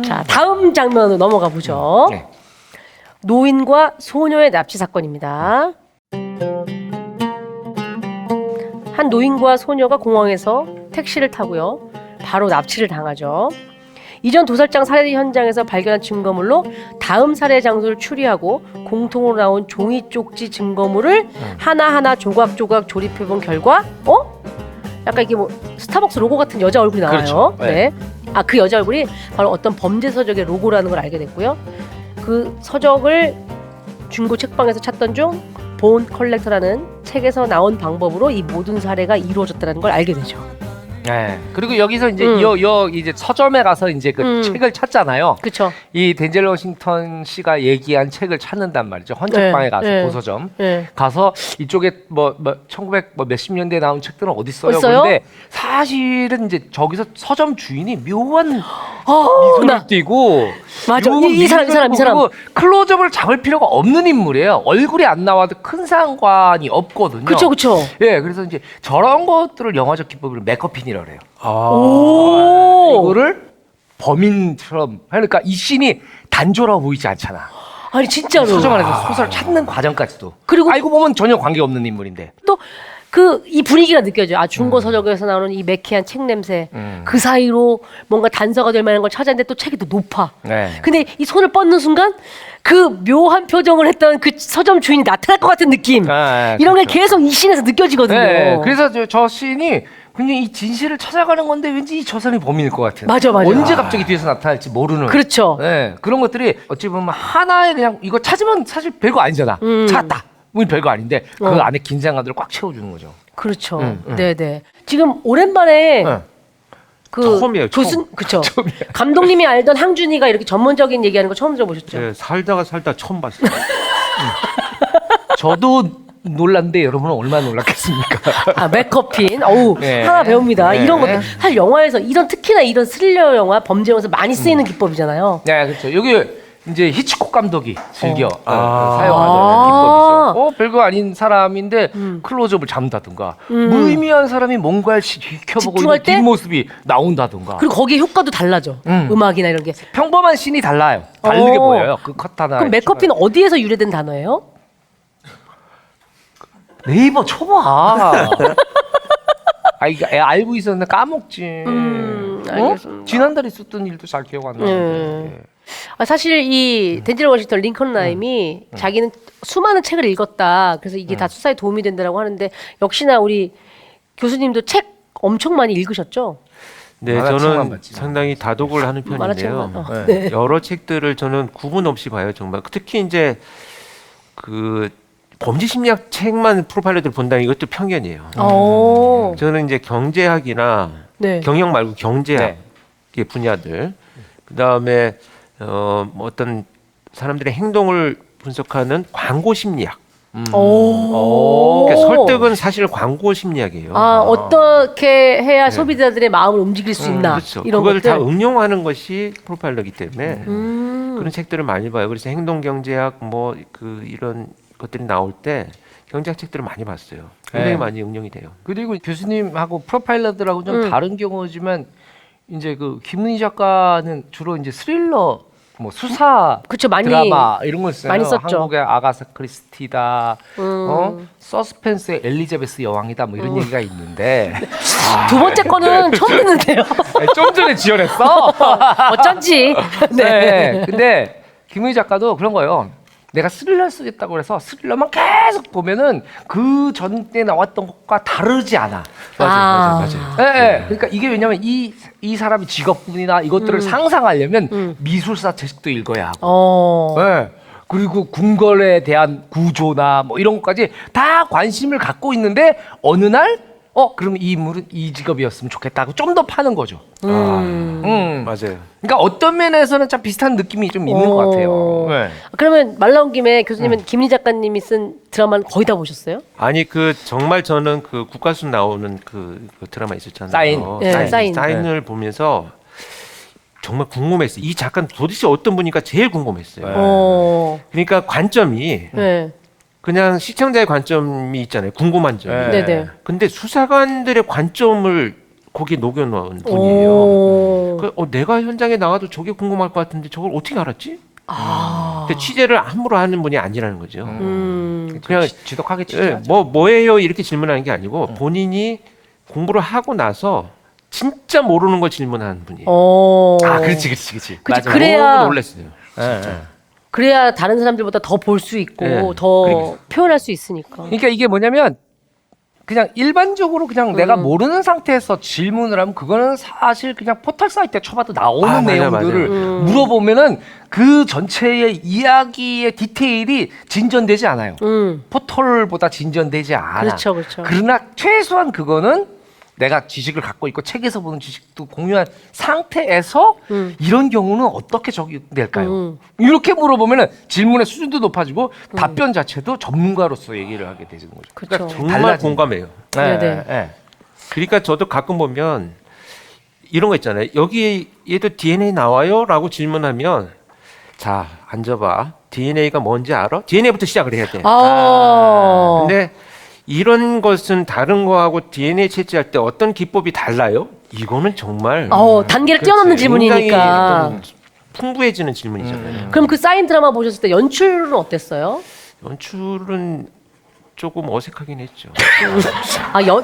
자, 다음 장면으로 넘어가 보죠. 네. 노인과 소녀의 납치 사건입니다. 한 노인과 소녀가 공항에서 택시를 타고요. 바로 납치를 당하죠. 이전 도살장 살해 현장에서 발견한 증거물로 다음 살해 장소를 추리하고 공통으로 나온 종이 쪽지 증거물을 하나하나 조각조각 조립해본 결과 약간 이게 뭐 스타벅스 로고 같은 여자 얼굴이 나와요. 그렇죠. 네. 아, 그 여자 얼굴이 바로 어떤 범죄 서적의 로고라는 걸 알게 됐고요. 그 서적을 중고 책방에서 찾던 중 본 컬렉터라는 책에서 나온 방법으로 이 모든 살해가 이루어졌다는 걸 알게 되죠. 네. 그리고 여기서 이제 이제 서점에 가서 이제 그 책을 찾잖아요. 그렇죠. 이 덴젤 워싱턴 씨가 얘기한 책을 찾는단 말이죠. 헌책방에 가서 네. 도서점 네. 가서 이쪽에 뭐 1900 몇십 년대에 나온 책들은 어디 있어요? 어딨어요? 근데 사실은 이제 저기서 서점 주인이 묘한 나 미소를 띠고 맞아. 묘한 이 사람. 그리고 클로즈업을 잡을 필요가 없는 인물이에요. 얼굴이 안 나와도 큰 상관이 없거든요. 그쵸. 예, 그래서 이제 저런 것들을 영화적 기법으로 메커핀이라고 해요. 오. 이거를 범인처럼 그러니까 이 씬이 단조로워 보이지 않잖아. 아니 진짜로. 서점 안에서 소설을 찾는 과정까지도. 그리고 알고 보면 전혀 관계 없는 인물인데. 또 그 이 분위기가 느껴져요. 아, 중고 서적에서 나오는 이 매캐한 책 냄새. 그 사이로 뭔가 단서가 될 만한 걸 찾았는데 또 책이 또 높아. 네. 근데 이 손을 뻗는 순간 그 묘한 표정을 했던 그 서점 주인이 나타날 것 같은 느낌. 이런 게 계속 이 씬에서 느껴지거든요. 네, 그래서 저 씬이 굉장히 이 진실을 찾아가는 건데 왠지 이 저 사람이 범인일 것 같은. 맞아. 언제 갑자기 뒤에서 나타날지 모르는. 그렇죠. 네, 그런 것들이 어찌 보면 하나의 그냥 이거 찾으면 사실 별거 아니잖아. 찾았다. 뭐 별거 아닌데 그 안에 긴장감들을 꽉 채워주는 거죠. 그렇죠. 네네. 지금 오랜만에 그 처음이에요, 처음. 그렇죠. 감독님이 알던 항준이가 이렇게 전문적인 얘기하는 거 처음 들어보셨죠? 네, 살다 처음 봤어요. 저도 놀랐는데 여러분은 얼마나 놀랐겠습니까? 아, 맥커핀. 어우, 네. 하나 배웁니다. 네. 이런 것들 사실 영화에서 특히나 이런 스릴러 영화, 범죄 영화에서 많이 쓰이는 기법이잖아요. 네, 그렇죠. 여기 이제 히치콕 감독이 즐겨 아. 사용하는 기법이죠. 별거 아닌 사람인데 클로즈업을 잡는다든가 무의미한 사람이 뭔가를 지켜보고 집중할 있는 때? 뒷모습이 나온다든가. 그리고 거기에 효과도 달라져. 음악이나 이런 게. 평범한 씬이 달라요. 다르게 어. 보여요. 그 컷 하나. 그럼 맥커핀은 어디에서 유래된 단어예요? 네이버 쳐봐. 아, 이게 알고 있었는데 까먹지. 알겠습니다. 지난달에 있었던 일도 잘 기억 안 나는데. 아, 사실 이 덴젤 워싱턴 링컨 라임이 자기는 수많은 책을 읽었다. 그래서 이게 다 수사에 도움이 된다라고 하는데 역시나 우리 교수님도 책 엄청 많이 읽으셨죠? 네, 만화책만 저는 봤지. 상당히 다독을 하는 편인데요. 만화책만. 네. 여러 책들을 저는 구분 없이 봐요, 정말. 특히 이제 그 범죄 심리학 책만 프로파일러들 본다는 이것도 편견이에요. 오. 저는 이제 경제학이나 네. 경영 말고 경제학의 네. 분야들, 그 다음에 뭐 어떤 사람들의 행동을 분석하는 광고 심리학. 오. 그러니까 설득은 사실 광고 심리학이에요. 아, 어떻게 해야 소비자들의 마음을 움직일 수 있나 그렇죠. 이런 그걸 것들. 다 응용하는 것이 프로파일러이기 때문에 그런 책들을 많이 봐요. 그래서 행동 경제학 뭐 그 이런 것들이 나올 때 경제학 책들을 많이 봤어요. 굉장히 네. 많이 응용이 돼요. 그리고 교수님하고 프로파일러들하고 좀 다른 경우지만 이제 그 김은희 작가는 주로 이제 스릴러 뭐 수사 그쵸, 많이 드라마 이런 걸 써요. 많이 썼죠. 한국의 아가사 크리스티다, 서스펜스의 엘리자베스 여왕이다 뭐 이런 얘기가 있는데 두 번째 거는 처음 듣는데요. 좀 전에 지원했어. 어쩐지. 네. 근데 김은희 작가도 그런 거예요. 내가 스릴러 쓰겠다고 그래서 스릴러만 계속 보면은 그 전에 나왔던 것과 다르지 않아. 맞아요. 네. 그러니까 이게 왜냐면 이 사람의 직업군이나 이것들을 상상하려면 미술사 책도 읽어야 하고. 네. 그리고 궁궐에 대한 구조나 뭐 이런 것까지 다 관심을 갖고 있는데 어느 날 그럼 이 인물은 이 직업이었으면 좋겠다고 좀 더 파는 거죠. 맞아요. 그러니까 어떤 면에서는 참 비슷한 느낌이 좀 있는 것 같아요. 네. 그러면 말 나온 김에 교수님은 김리 작가님이 쓴 드라마는 거의 다 보셨어요? 아니 그 정말 저는 그 국가순 나오는 그 드라마 있었잖아요. 사인. 네, 사인. 사인을 보면서 정말 궁금했어요. 이 작가는 도대체 어떤 분인가 제일 궁금했어요. 그러니까 관점이 네. 그냥 시청자의 관점이 있잖아요. 궁금한 점. 네. 네. 근데 수사관들의 관점을 거기에 녹여놓은 분이에요. 오. 내가 현장에 나가도 저게 궁금할 것 같은데 저걸 어떻게 알았지? 근데 취재를 함부로 하는 분이 아니라는 거죠. 그냥 지독하게 예, 뭐예요 이렇게 질문하는 게 아니고 본인이 공부를 하고 나서 진짜 모르는 거 질문하는 분이에요. 그렇지. 그치, 맞아. 그래야- 너무 놀랐어요. 그래야 다른 사람들보다 더 볼 수 있고 네. 더 그러니까. 표현할 수 있으니까. 그러니까 이게 뭐냐면 그냥 일반적으로 그냥 내가 모르는 상태에서 질문을 하면 그거는 사실 그냥 포털 사이트에 쳐봐도 나오는 맞아요, 내용들을 맞아요. 물어보면은 그 전체의 이야기의 디테일이 진전되지 않아요. 포털보다 진전되지 않아. 그렇죠, 그렇죠. 그러나 최소한 그거는 내가 지식을 갖고 있고 책에서 보는 지식도 공유한 상태에서 이런 경우는 어떻게 적용될까요? 이렇게 물어보면은 질문의 수준도 높아지고 답변 자체도 전문가로서 얘기를 하게 되는 거죠. 그렇죠. 정말 달라진 공감해요. 네네. 그러니까 저도 가끔 보면 이런 거 있잖아요. 여기 얘도 DNA 나와요?라고 질문하면 자 앉아봐. DNA가 뭔지 알아? DNA부터 시작을 해야 돼. 근데 이런 것은 다른 거하고 DNA 채취할 때 어떤 기법이 달라요? 이거는 정말 단계를 뛰어넘는 굉장히 질문이니까. 어떤 풍부해지는 질문이잖아요. 그럼 그 사인 드라마 보셨을 때 연출은 어땠어요? 연출은 조금 어색하긴 했죠.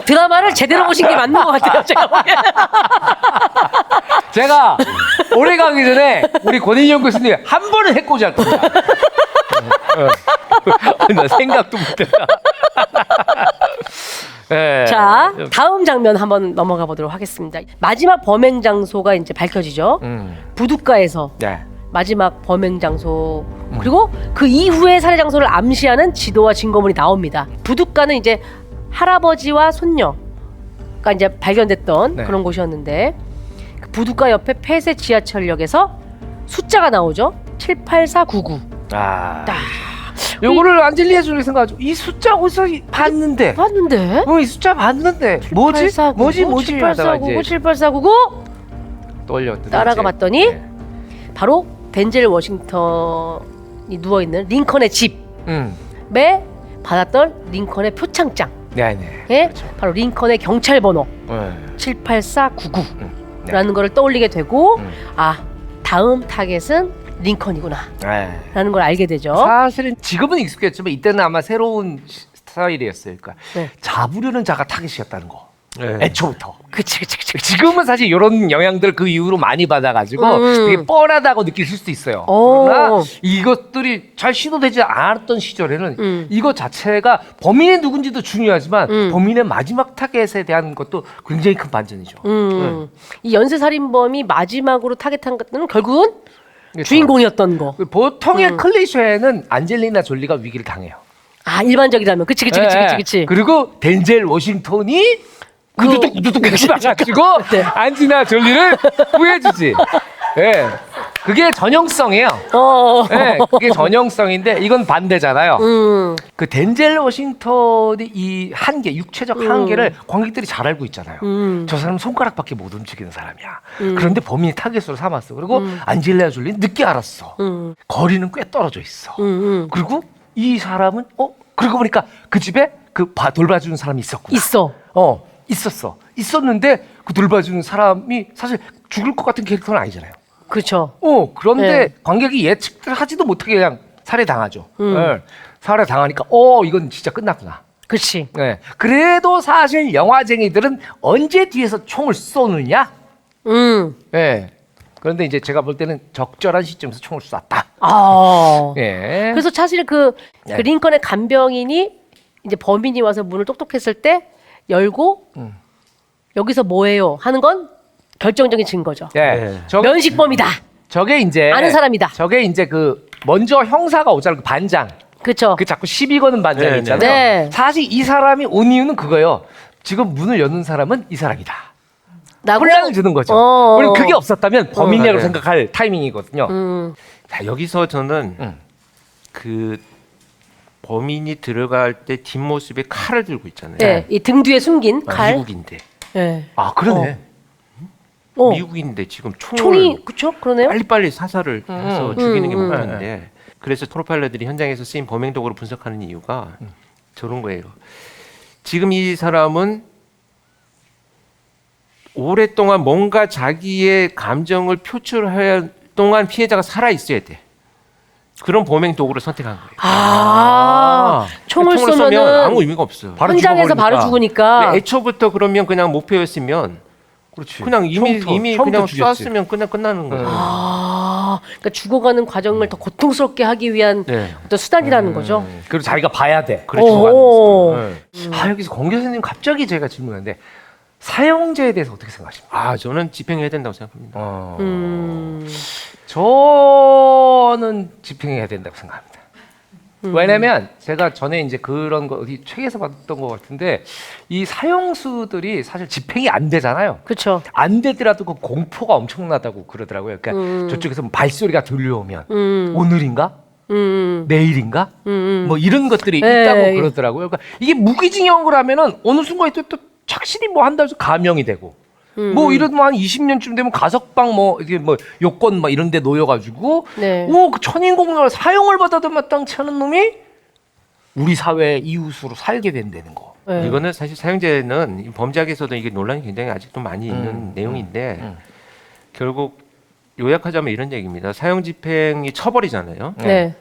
드라마를 제대로 보신 게 맞는 것 같아요. 제가 보기엔. 제가 올해 가기 전에 우리 권인영 교수님 한 번은 해코지 할 겁니다. 나 생각도 못했다. 네. 자, 다음 장면 한번 넘어가 보도록 하겠습니다. 마지막 범행 장소가 이제 밝혀지죠. 부둣가에서 네. 마지막 범행 장소 그리고 그 이후의 살해 장소를 암시하는 지도와 증거물이 나옵니다. 부둣가는 이제 할아버지와 손녀가 이제 발견됐던 네. 그런 곳이었는데 그 부둣가 옆에 폐쇄 지하철역에서 숫자가 나오죠. 78499. 요거를 안젤리아 졸리 생각하죠. 이 숫자 어디서 봤는데? 봤는데? 이 숫자 봤는데 뭐지? 뭐지? 7849, 7849 떠올렸더니 따라가 이제. 봤더니 네. 바로 덴젤 워싱턴이 누워있는 링컨의 집에 받았던 링컨의 표창장에 네네. 바로 링컨의 경찰 번호 네. 78499라는 거를 떠올리게 되고 다음 타겟은 링컨이구나 네. 라는 걸 알게 되죠. 사실은 지금은 익숙했지만 이때는 아마 새로운 스타일이었어요. 그러니까 네. 잡으려는 자가 타겟이었다는 거. 네. 애초부터. 그치. 지금은 사실 이런 영향들 그 이후로 많이 받아가지고 되게 뻔하다고 느끼실 수도 있어요. 오. 그러나 이것들이 잘 시도되지 않았던 시절에는 이것 자체가 범인이 누군지도 중요하지만 범인의 마지막 타겟에 대한 것도 굉장히 큰 반전이죠. 이 연쇄살인범이 마지막으로 타겟한 것들은 결국은 그렇죠. 주인공이었던 거. 보통의 클리셰는 안젤리나 졸리가 위기를 당해요. 일반적이라면 그치. 그리고 덴젤 워싱턴이 구두둑 해가지고 네. 안젤리나 졸리를 구해주지. 예. 그게 전형성이에요. 예, 그게 전형성인데 이건 반대잖아요. 그 덴젤 워싱턴이 이 한계, 육체적 한계를 관객들이 잘 알고 있잖아요. 저 사람은 손가락밖에 못 움직이는 사람이야. 그런데 범인이 타겟으로 삼았어. 그리고 안젤리나 졸리는 늦게 알았어. 거리는 꽤 떨어져 있어. 그리고 이 사람은 그러고 보니까 그 집에 그 돌봐주는 사람이 있었구나. 있었어. 있었는데 그 돌봐주는 사람이 사실 죽을 것 같은 캐릭터는 아니잖아요. 그렇죠. 그런데 네. 관객이 예측을 하지도 못하게 그냥 살해당하죠. 살해당하니까 이건 진짜 끝났구나. 그렇지. 네. 그래도 사실 영화쟁이들은 언제 뒤에서 총을 쏘느냐? 네. 그런데 이제 제가 볼 때는 적절한 시점에서 총을 쐈다. 예. 그래서 사실 그 링컨의 간병인이 이제 범인이 와서 문을 똑똑했을 때 열고 여기서 뭐해요 하는 건 결정적인 증거죠. 네. 면식범이다. 저게 이제 아는 사람이다. 저게 이제 그 먼저 형사가 오잖아요. 그 반장. 그렇죠. 그 자꾸 시비 거는 반장이 네, 있잖아요. 네. 사실 이 사람이 온 이유는 그거예요. 지금 문을 여는 사람은 이 사람이다. 라고? 혼란을 주는 거죠. 우리는 그게 없었다면 범인이라고 맞아요. 생각할 타이밍이거든요. 자, 여기서 저는 그 범인이 들어갈 때 뒷모습에 칼을 들고 있잖아요. 네, 이 등 뒤에 숨긴 칼. 미국인데. 네. 아 그러네. 미국인데 지금 총이 그쵸? 그러네요. 빨리빨리 사살을 해서 죽이는 게 목표인데 그래서 프로파일러들이 현장에서 쓰인 범행 도구를 분석하는 이유가 저런 거예요. 지금 이 사람은 오랫동안 뭔가 자기의 감정을 표출할 동안 피해자가 살아 있어야 돼. 그런 범행 도구를 선택한 거예요. 총을 쏘면 쏘면은 아무 의미가 없어요. 현장에서 바로 죽으니까. 애초부터 그러면 그냥 목표였으면 그렇지. 그냥 이미 처음부터 그냥 죽였지. 쐈으면 끝나는 거예요. 그러니까 죽어가는 과정을 더 고통스럽게 하기 위한 네. 어떤 수단이라는 거죠. 그리고 자기가 봐야 돼. 오. 아 여기서 권 교수님 갑자기 제가 질문하는데 사형제에 대해서 어떻게 생각하십니까? 저는 집행해야 된다고 생각합니다. 저는 집행해야 된다고 생각합니다. 왜냐면 제가 전에 이제 그런 거 어디 책에서 봤던 것 같은데 이 사형수들이 사실 집행이 안 되잖아요. 그렇죠. 안 되더라도 그 공포가 엄청나다고 그러더라고요. 그러니까 저쪽에서 뭐 발소리가 들려오면 오늘인가? 내일인가? 뭐 이런 것들이 네. 있다고 그러더라고요. 그러니까 이게 무기징역을 하면은 어느 순간에 또 착실히 뭐 한다고 해서 감형이 되고 뭐 이러면 한 20년쯤 되면 가석방 뭐 이게 뭐 요건 뭐 이런 데 놓여가지고 네. 그 천인공을 사형을 받아도 마땅치 않은 놈이 우리 사회의 이웃으로 살게 된다는 거. 네. 이거는 사실 사형제는 범죄학에서도 이게 논란이 굉장히 아직도 많이 있는 내용인데 결국 요약하자면 이런 얘기입니다. 사형 집행이 처벌이잖아요. 네.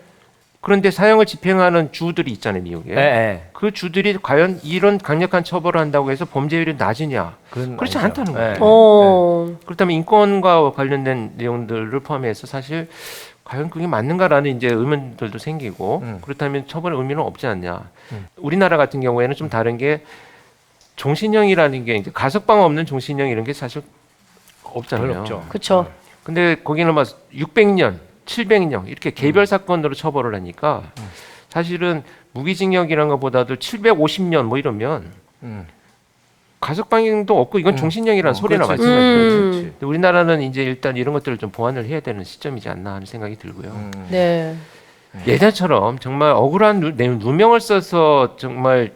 그런데 사형을 집행하는 주들이 있잖아요, 미국에. 네. 그 주들이 과연 이런 강력한 처벌을 한다고 해서 범죄율이 낮으냐? 그건 그렇지 아니죠. 않다는 네. 거예요. 그렇다면 인권과 관련된 내용들을 포함해서 사실 과연 그게 맞는가라는 이제 의문들도 생기고 그렇다면 처벌의 의미는 없지 않냐? 우리나라 같은 경우에는 좀 다른 게 종신형이라는 게 이제 가석방 없는 종신형 이런 게 사실 없잖아요. 별로 없죠. 그렇죠. 근데 거기는 막 600년, 700년 이렇게 개별 사건으로 처벌을 하니까 사실은 무기징역이라는 것보다도 750년 뭐 이러면 가석방도 없고 이건 종신형이라는 소리나 그렇지. 마찬가지죠. 그렇지. 우리나라는 이제 일단 이런 것들을 좀 보완을 해야 되는 시점이지 않나 하는 생각이 들고요. 네. 예전처럼 정말 억울한 누명을 써서 정말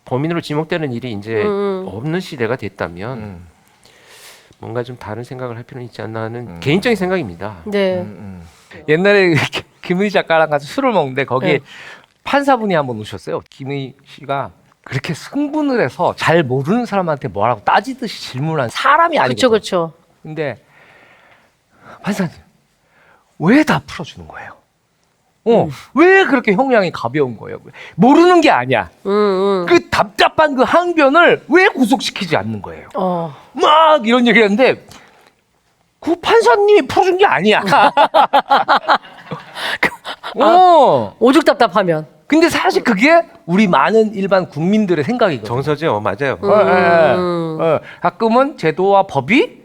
범인으로 지목되는 일이 이제 없는 시대가 됐다면 뭔가 좀 다른 생각을 할 필요는 있지 않나 하는 개인적인 생각입니다. 네. 옛날에 김은희 작가랑 같이 술을 먹는데 거기에 네. 판사분이 한번 오셨어요. 김은희 씨가 그렇게 승분을 해서 잘 모르는 사람한테 뭐라고 따지듯이 질문한 사람이 아니거든요. 그렇죠. 근데 판사님 왜 다 풀어주는 거예요? 왜 그렇게 형량이 가벼운 거예요? 모르는 게 아니야. 그 답답한 그 항변을 왜 구속시키지 않는 거예요? 막 이런 얘기를 했는데 그 판사님이 풀어준 게 아니야. 오죽 답답하면. 근데 사실 그게 우리 많은 일반 국민들의 생각이거든요. 정서죠, 맞아요. 가끔은 제도와 법이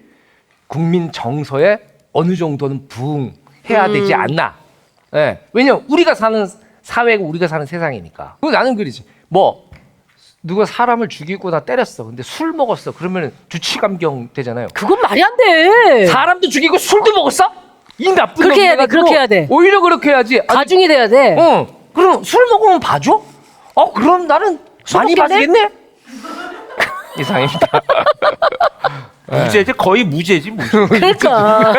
국민 정서에 어느 정도는 부응해야 되지 않나. 왜냐 우리가 사는 사회고 우리가 사는 세상이니까. 그리고 나는 그러지. 뭐 누가 사람을 죽이고 나 때렸어. 근데 술 먹었어. 그러면 주치감경 되잖아요. 그건 말이 안 돼. 사람도 죽이고 술도 먹었어? 이 나쁜 그렇게 놈 해야 돼, 해가지고 그렇게 해야 돼. 오히려 그렇게 해야지. 가중이 돼야 돼. 그럼 술 먹으면 봐줘? 그럼 나는 많이 먹겠네? 봐주겠네? 이상입니다. 무죄지 거의 무죄지 무죄. 그러니까.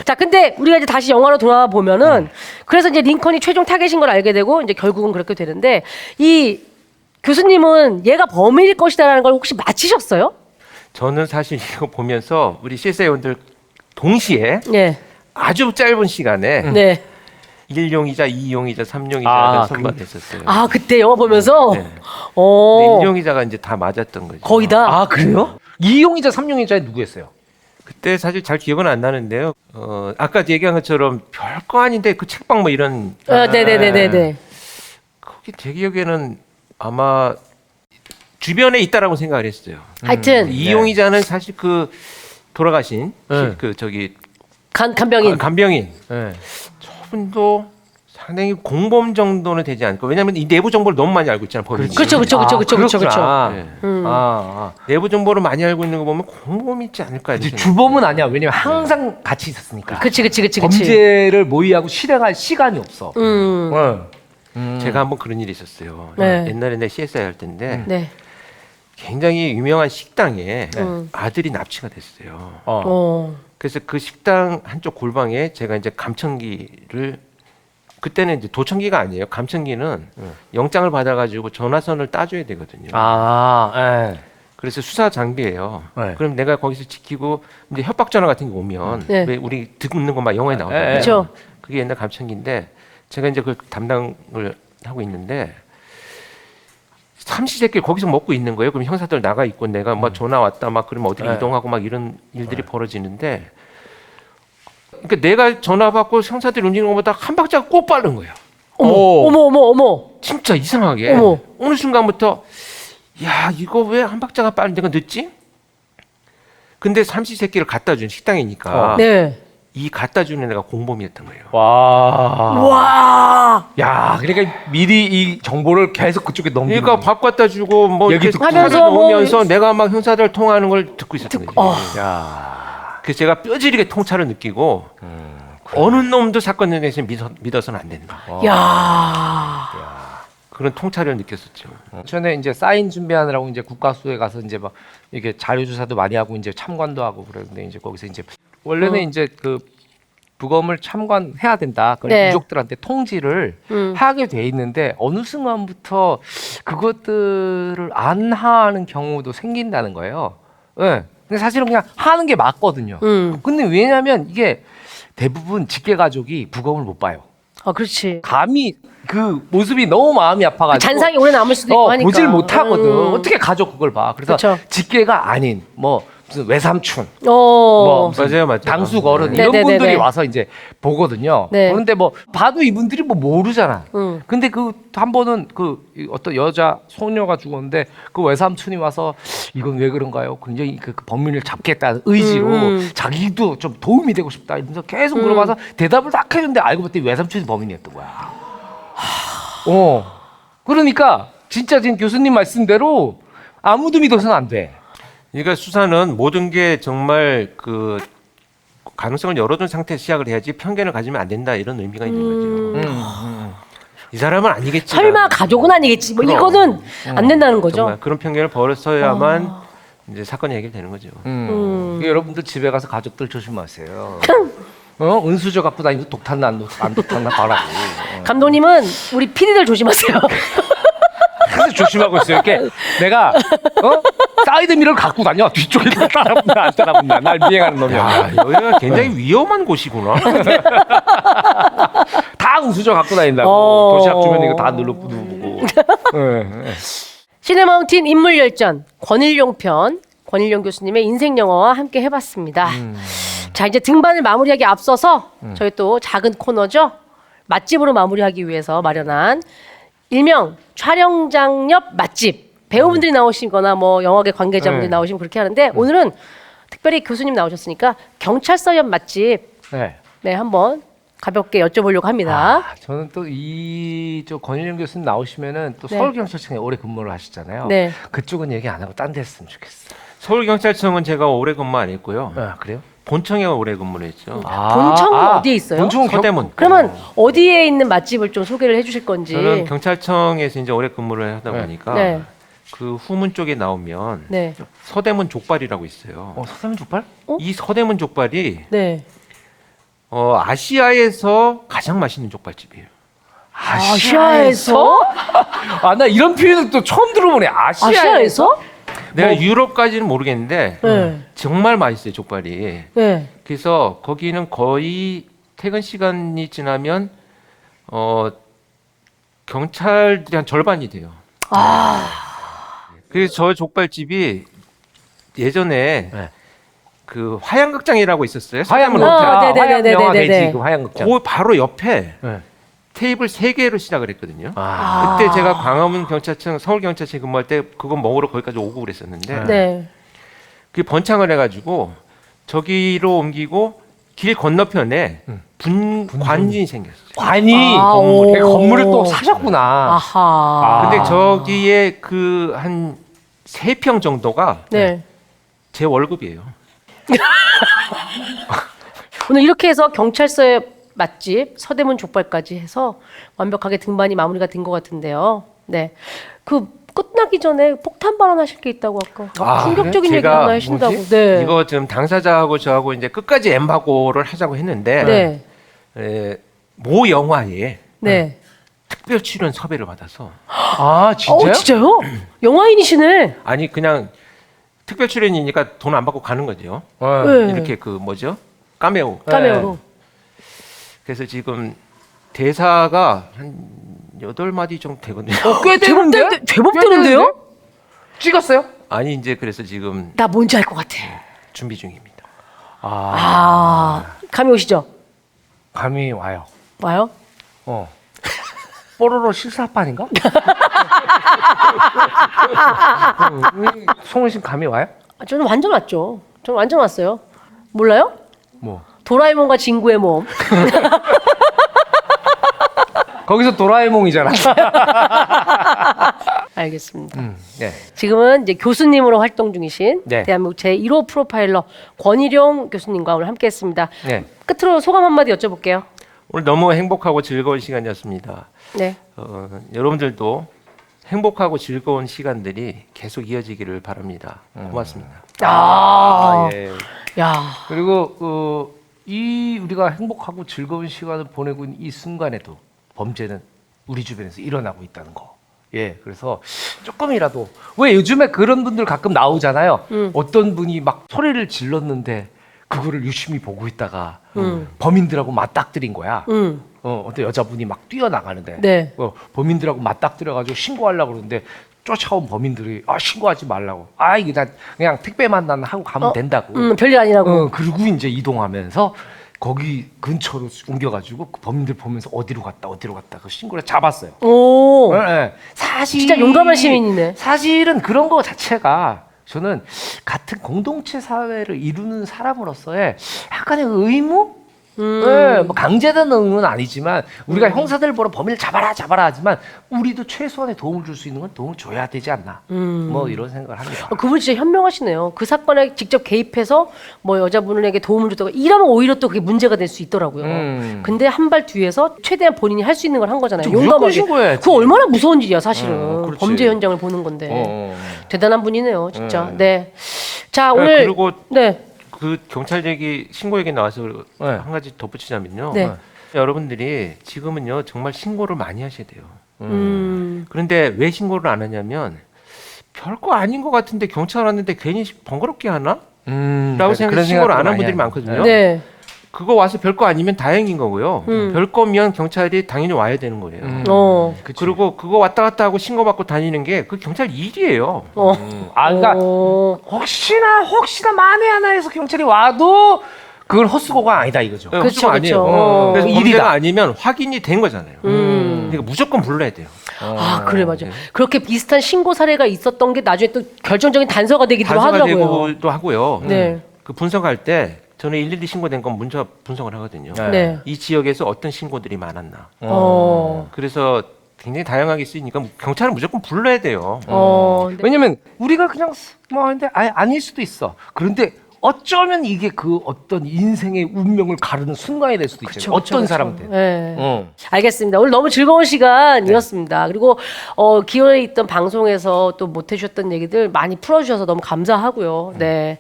자, 근데 우리가 이제 다시 영화로 돌아와 보면은 그래서 이제 링컨이 최종 타겟인 걸 알게 되고 이제 결국은 그렇게 되는데 이 교수님은 얘가 범인일 것이다라는 걸 혹시 맞히셨어요? 저는 사실 이거 보면서 우리 실세원들 동시에 네. 아주 짧은 시간에 네. 1용의자, 2용의자, 3용의자를 아, 선발했었어요. 아, 그때 영화 보면서 네. 어. 근데 1용의자가 이제 다 맞았던 거죠. 거의 다. 아 그래요? 2용의자, 3용의자에 누구였어요? 그때 사실 잘 기억은 안 나는데요. 아까 얘기한 것처럼 별거 아닌데 그 책방 뭐 이런 네네네네네. 거기 제 기억에는 아마 주변에 있다라고 생각을 했어요. 하여튼 이용의자는 사실 그 돌아가신 네. 그 저기 간병인. 간병인 네. 저분도 상당히 공범 정도는 되지 않고 왜냐하면 이 내부 정보를 너무 많이 알고 있잖아요. 법인이. 그렇죠. 그렇구나. 네. 아. 내부 정보를 많이 알고 있는 거 보면 공범이 있지 않을까. 이제 주범은 아니야. 왜냐면 항상 같이 있었으니까. 그치. 범죄를 모의하고 실행할 시간이 없어. 제가 한번 그런 일이 있었어요. 네. 옛날에 내 CSI 할 때인데 네. 굉장히 유명한 식당에 아들이 납치가 됐어요. 그래서 그 식당 한쪽 골방에 제가 이제 감청기를 그때는 이제 도청기가 아니에요. 감청기는 영장을 받아가지고 전화선을 따줘야 되거든요. 아, 예. 그래서 수사 장비예요. 네. 그럼 내가 거기서 지키고 이제 협박 전화 같은 게 오면 네. 왜 우리 듣는 거 막 영화에 나오잖아요. 그렇죠. 그게 옛날 감청기인데 제가 이제 그 담당을 하고 있는데 삼시세끼 거기서 먹고 있는 거예요. 그럼 형사들 나가 있고 내가 막 전화 왔다 막 그러면 어디로 네. 이동하고 막 이런 일들이 벌어지는데 그러니까 내가 전화 받고 형사들이 움직이는 것보다 한 박자가 꼭 빠른 거예요. 어머. 진짜 이상하게 어머. 어느 순간부터 야 이거 왜 한 박자가 빠른 데가 늦지? 근데 삼시세끼를 갖다 준 식당이니까 네. 이 갖다 주는 애가 공범이었던 거예요. 와. 야, 그러니까 미리 이 정보를 계속 그쪽에 넘기는. 그러니까 밥 갖다 주고 뭐 얘기 이렇게 듣고 하면서 뭐 오면서 내가 막 형사들 통화하는 걸 듣고 있었던 거지. 야. 그래서 제가 뼈저리게 통찰을 느끼고 어느 놈도 사건 연대에서 믿어서는 안 된다. 야. 그런 통찰을 느꼈었죠. 전에 이제 사인 준비하느라고 이제 국가수에 가서 이제 막 이게 자료 조사도 많이 하고 이제 참관도 하고 그러는데 이제 거기서 이제 원래는 이제 그 부검을 참관해야 된다. 그런 네. 유족들한테 통지를 하게 돼 있는데 어느 순간부터 그것들을 안 하는 경우도 생긴다는 거예요. 네. 근데 사실은 그냥 하는 게 맞거든요. 근데 왜냐하면 이게 대부분 직계 가족이 부검을 못 봐요. 아, 그렇지. 감히 그 모습이 너무 마음이 아파가지고 잔상이 오래 남을 수도 있고 하니까. 보질 못하거든. 어떻게 가족 그걸 봐. 그래서 그쵸. 직계가 아닌 뭐 무슨 외삼촌, 어. 뭐 무슨 맞아요. 당숙 어른 네. 이런 네네네네. 분들이 와서 이제 보거든요. 네. 그런데 뭐 봐도 이분들이 뭐 모르잖아. 근데 그 한 번은 그 어떤 여자 소녀가 죽었는데 그 외삼촌이 와서 이건 왜 그런가요? 굉장히 그 범인을 잡겠다는 의지로 자기도 좀 도움이 되고 싶다 이러면서 계속 물어봐서 대답을 딱 해줬는데 알고 봤더니 외삼촌이 범인이었던 거야. 그러니까 진짜 지금 교수님 말씀대로 아무도 믿어서는 안 돼. 그러니까 수사는 모든 게 정말 그 가능성을 열어둔 상태에서 시작을 해야지 편견을 가지면 안 된다 이런 의미가 있는 거죠. 이 사람은 아니겠지. 설마 가족은 아니겠지. 뭐 그럼. 이거는 안 된다는 거죠. 정말 그런 편견을 버렸어야만 이제 사건이 해결되는 거죠. 여러분들 집에 가서 가족들 조심하세요. 은수저 갖고 다니면서 독탄나 안 독탄나 봐라고. 감독님은 우리 PD들 조심하세요. 항상 조심하고 있어요. 이렇게 내가 사이드 미러를 갖고 다녀. 뒤쪽에 따라붙나 안 따라붙나. 날 미행하는 놈이야. 야, 여기가 굉장히 위험한 곳이구나. 다 은수저 갖고 다닌다고. 도시락 주면 이거 다 누르고. 시네마운틴 인물열전 권일용 편 권일용 교수님의 인생 영화와 함께 해봤습니다. 자, 이제 등반을 마무리하기 앞서서 저희 또 작은 코너죠. 맛집으로 마무리하기 위해서 마련한 일명 촬영장 옆 맛집. 배우분들이 나오시거나 뭐 영화계 관계자분들이 나오시면 그렇게 하는데 오늘은 특별히 교수님 나오셨으니까 경찰서 옆 맛집 네, 한번 가볍게 여쭤보려고 합니다. 저는 또 저 권일영 교수님 나오시면은 또 네. 서울경찰청에 오래 근무를 하시잖아요. 네. 그쪽은 얘기 안 하고 딴 데 했으면 좋겠어. 서울경찰청은 제가 오래 근무 안 했고요. 그래요? 본청에 오래 근무를 했죠. 본청은 어디에 있어요? 본청은 서대문. 그러면 어디에 있는 맛집을 좀 소개를 해주실 건지. 저는 경찰청에서 이제 오래 근무를 하다 보니까 네. 그 후문 쪽에 나오면 네. 서대문 족발이라고 있어요. 서대문 족발? 이 서대문 족발이 네. 아시아에서 가장 맛있는 족발집이에요. 아시아에서? 나 이런 표현은 또 처음 들어보네. 아시아에서? 내가 유럽까지는 모르겠는데 네. 정말 맛있어요 족발이. 네. 그래서 거기는 거의 퇴근 시간이 지나면 경찰들이 한 절반이 돼요. 그래서 저 족발집이 예전에 네. 그 화양극장이라고 있었어요. 화양극장. 네네네네네네. 화양 영화 대지 그 화양극장. 그 바로 옆에 네. 테이블 3개로 시작을 했거든요. 그때 제가 광화문 경찰청, 서울 경찰청에 근무할 때 그거 먹으러 거기까지 오고 그랬었는데 네. 그게 번창을 해가지고 저기로 옮기고 길 건너편에 관이 생겼어요. 관이 아, 건물에 오. 건물을 또 사셨구나. 아하. 근데 저기에 그 한 3평 정도가 네. 제 월급이에요. 오늘 이렇게 해서 경찰서의 맛집 서대문 족발까지 해서 완벽하게 등반이 마무리가 된 것 같은데요. 네. 그 끝나기 전에 폭탄 발언하실 게 있다고 아까 충격적인 그래? 얘기 제가 하나 하신다고. 뭐지? 네. 이거 지금 당사자하고 저하고 이제 끝까지 엠바고를 하자고 했는데 네. 모 영화에 네. 특별 출연 섭외를 받아서 아 진짜요? 진짜요? 영화인이시네. 아니 그냥 특별 출연이니까 돈 안 받고 가는 거죠. 어. 네. 이렇게 그 뭐죠? 카메오. 카메오로. 그래서 지금 대사가 한 8마디 정도 되거든요. 꽤 되는데? 제법 꽤 되는데요? 찍었어요? 아니 이제 그래서 지금 나 뭔지 알 것 같아. 준비 중입니다. 감이 오시죠? 감이 와요. 와요? 뽀로로 실사판인가? 송은 씨 감이 와요? 저는 완전 왔죠. 저는 완전 왔어요. 몰라요? 뭐 도라에몽과 진구의 모험. 거기서 도라에몽이잖아. 알겠습니다. 네. 지금은 이제 교수님으로 활동 중이신 네. 대한민국 제1호 프로파일러 권일용 교수님과 오늘 함께했습니다. 네. 끝으로 소감 한마디 여쭤볼게요. 오늘 너무 행복하고 즐거운 시간이었습니다. 네. 여러분들도 행복하고 즐거운 시간들이 계속 이어지기를 바랍니다. 고맙습니다. 예. 야, 그리고 이 우리가 행복하고 즐거운 시간을 보내고 있는 이 순간에도 범죄는 우리 주변에서 일어나고 있다는 거. 예, 그래서 조금이라도 왜 요즘에 그런 분들 가끔 나오잖아요. 어떤 분이 막 소리를 질렀는데 그거를 유심히 보고 있다가 범인들하고 맞닥뜨린 거야. 어떤 여자분이 막 뛰어나가는데 네. 범인들하고 맞닥뜨려가지고 신고하려고 그러는데 쫓아온 범인들이 신고하지 말라고. 이게 난 그냥 택배만 난 하고 가면 된다고. 별일 아니라고. 그리고 이제 이동하면서 거기 근처로 옮겨가지고 그 범인들 보면서 어디로 갔다 그 신고를 잡았어요. 오, 네. 사실 진짜 용감한 시민이네. 사실은 그런 거 자체가 저는 같은 공동체 사회를 이루는 사람으로서의 약간의 의무? 네, 뭐 강제된 의무는 아니지만 우리가 형사들 보러 범인을 잡아라 하지만 우리도 최소한의 도움을 줄 수 있는 건 도움을 줘야 되지 않나. 뭐 이런 생각을 합니다. 그분 진짜 현명하시네요. 그 사건에 직접 개입해서 뭐 여자분에게 도움을 줬다가 이러면 오히려 또 그게 문제가 될 수 있더라고요. 근데 한 발 뒤에서 최대한 본인이 할 수 있는 걸 한 거잖아요. 무조건 용감하게. 신고해야지. 그거 얼마나 무서운 일이야 사실은. 그렇지. 범죄 현장을 보는 건데. 대단한 분이네요 진짜. 네. 자 오늘 그리고 네. 그 경찰 얘기 신고 얘기 나와서 네. 한 가지 덧붙이자면요. 네. 여러분들이 지금은요 정말 신고를 많이 하셔야 돼요. 음. 그런데 왜 신고를 안 하냐면 별거 아닌 것 같은데 경찰 왔는데 괜히 번거롭게 하나? 라고 생각해서 신고를 안 한 분들이 많거든요. 네. 그거 와서 별거 아니면 다행인 거고요. 별거면 경찰이 당연히 와야 되는 거예요. 그리고 그거 왔다 갔다 하고 신고받고 다니는 게 그 경찰 일이에요. 그러니까 혹시나 만에 하나에서 경찰이 와도 그건 헛수고가 아니다 이거죠. 네, 그쵸, 헛수고 아니에요. 그쵸. 그래서 일이다. 범죄가 아니면 확인이 된 거잖아요. 그러니까 무조건 불러야 돼요. 아 그래 맞아. 그렇게 비슷한 신고 사례가 있었던 게 나중에 또 결정적인 단서가 되기도 단서가 하더라고요. 되고도 하고요. 네. 그 분석할 때 저는 112 신고된 건 문자 분석을 하거든요. 네. 이 지역에서 어떤 신고들이 많았나. 그래서 굉장히 다양하게 쓰이니까 경찰은 무조건 불러야 돼요. 네. 왜냐면 우리가 그냥 뭐 하는데 아닐 수도 있어. 그런데 어쩌면 이게 그 어떤 인생의 운명을 가르는 순간이 될 수도 있잖아요. 어떤 사람한테. 네. 알겠습니다. 오늘 너무 즐거운 시간이었습니다. 그리고 기호에 있던 방송에서 또 못해주셨던 얘기들 많이 풀어주셔서 너무 감사하고요. 네.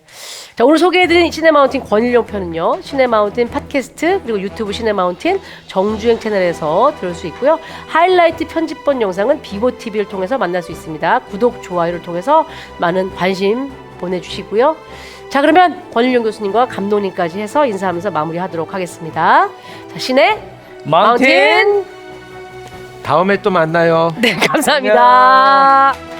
자 오늘 소개해드린 시네마운틴 권일용 편은요. 시네마운틴 팟캐스트 그리고 유튜브 시네마운틴 정주행 채널에서 들을 수 있고요. 하이라이트 편집본 영상은 비보TV를 통해서 만날 수 있습니다. 구독, 좋아요를 통해서 많은 관심 보내주시고요. 자 그러면 권일용 교수님과 감독님까지 해서 인사하면서 마무리하도록 하겠습니다. 자 시네 마운틴 다음에 또 만나요. 네 감사합니다.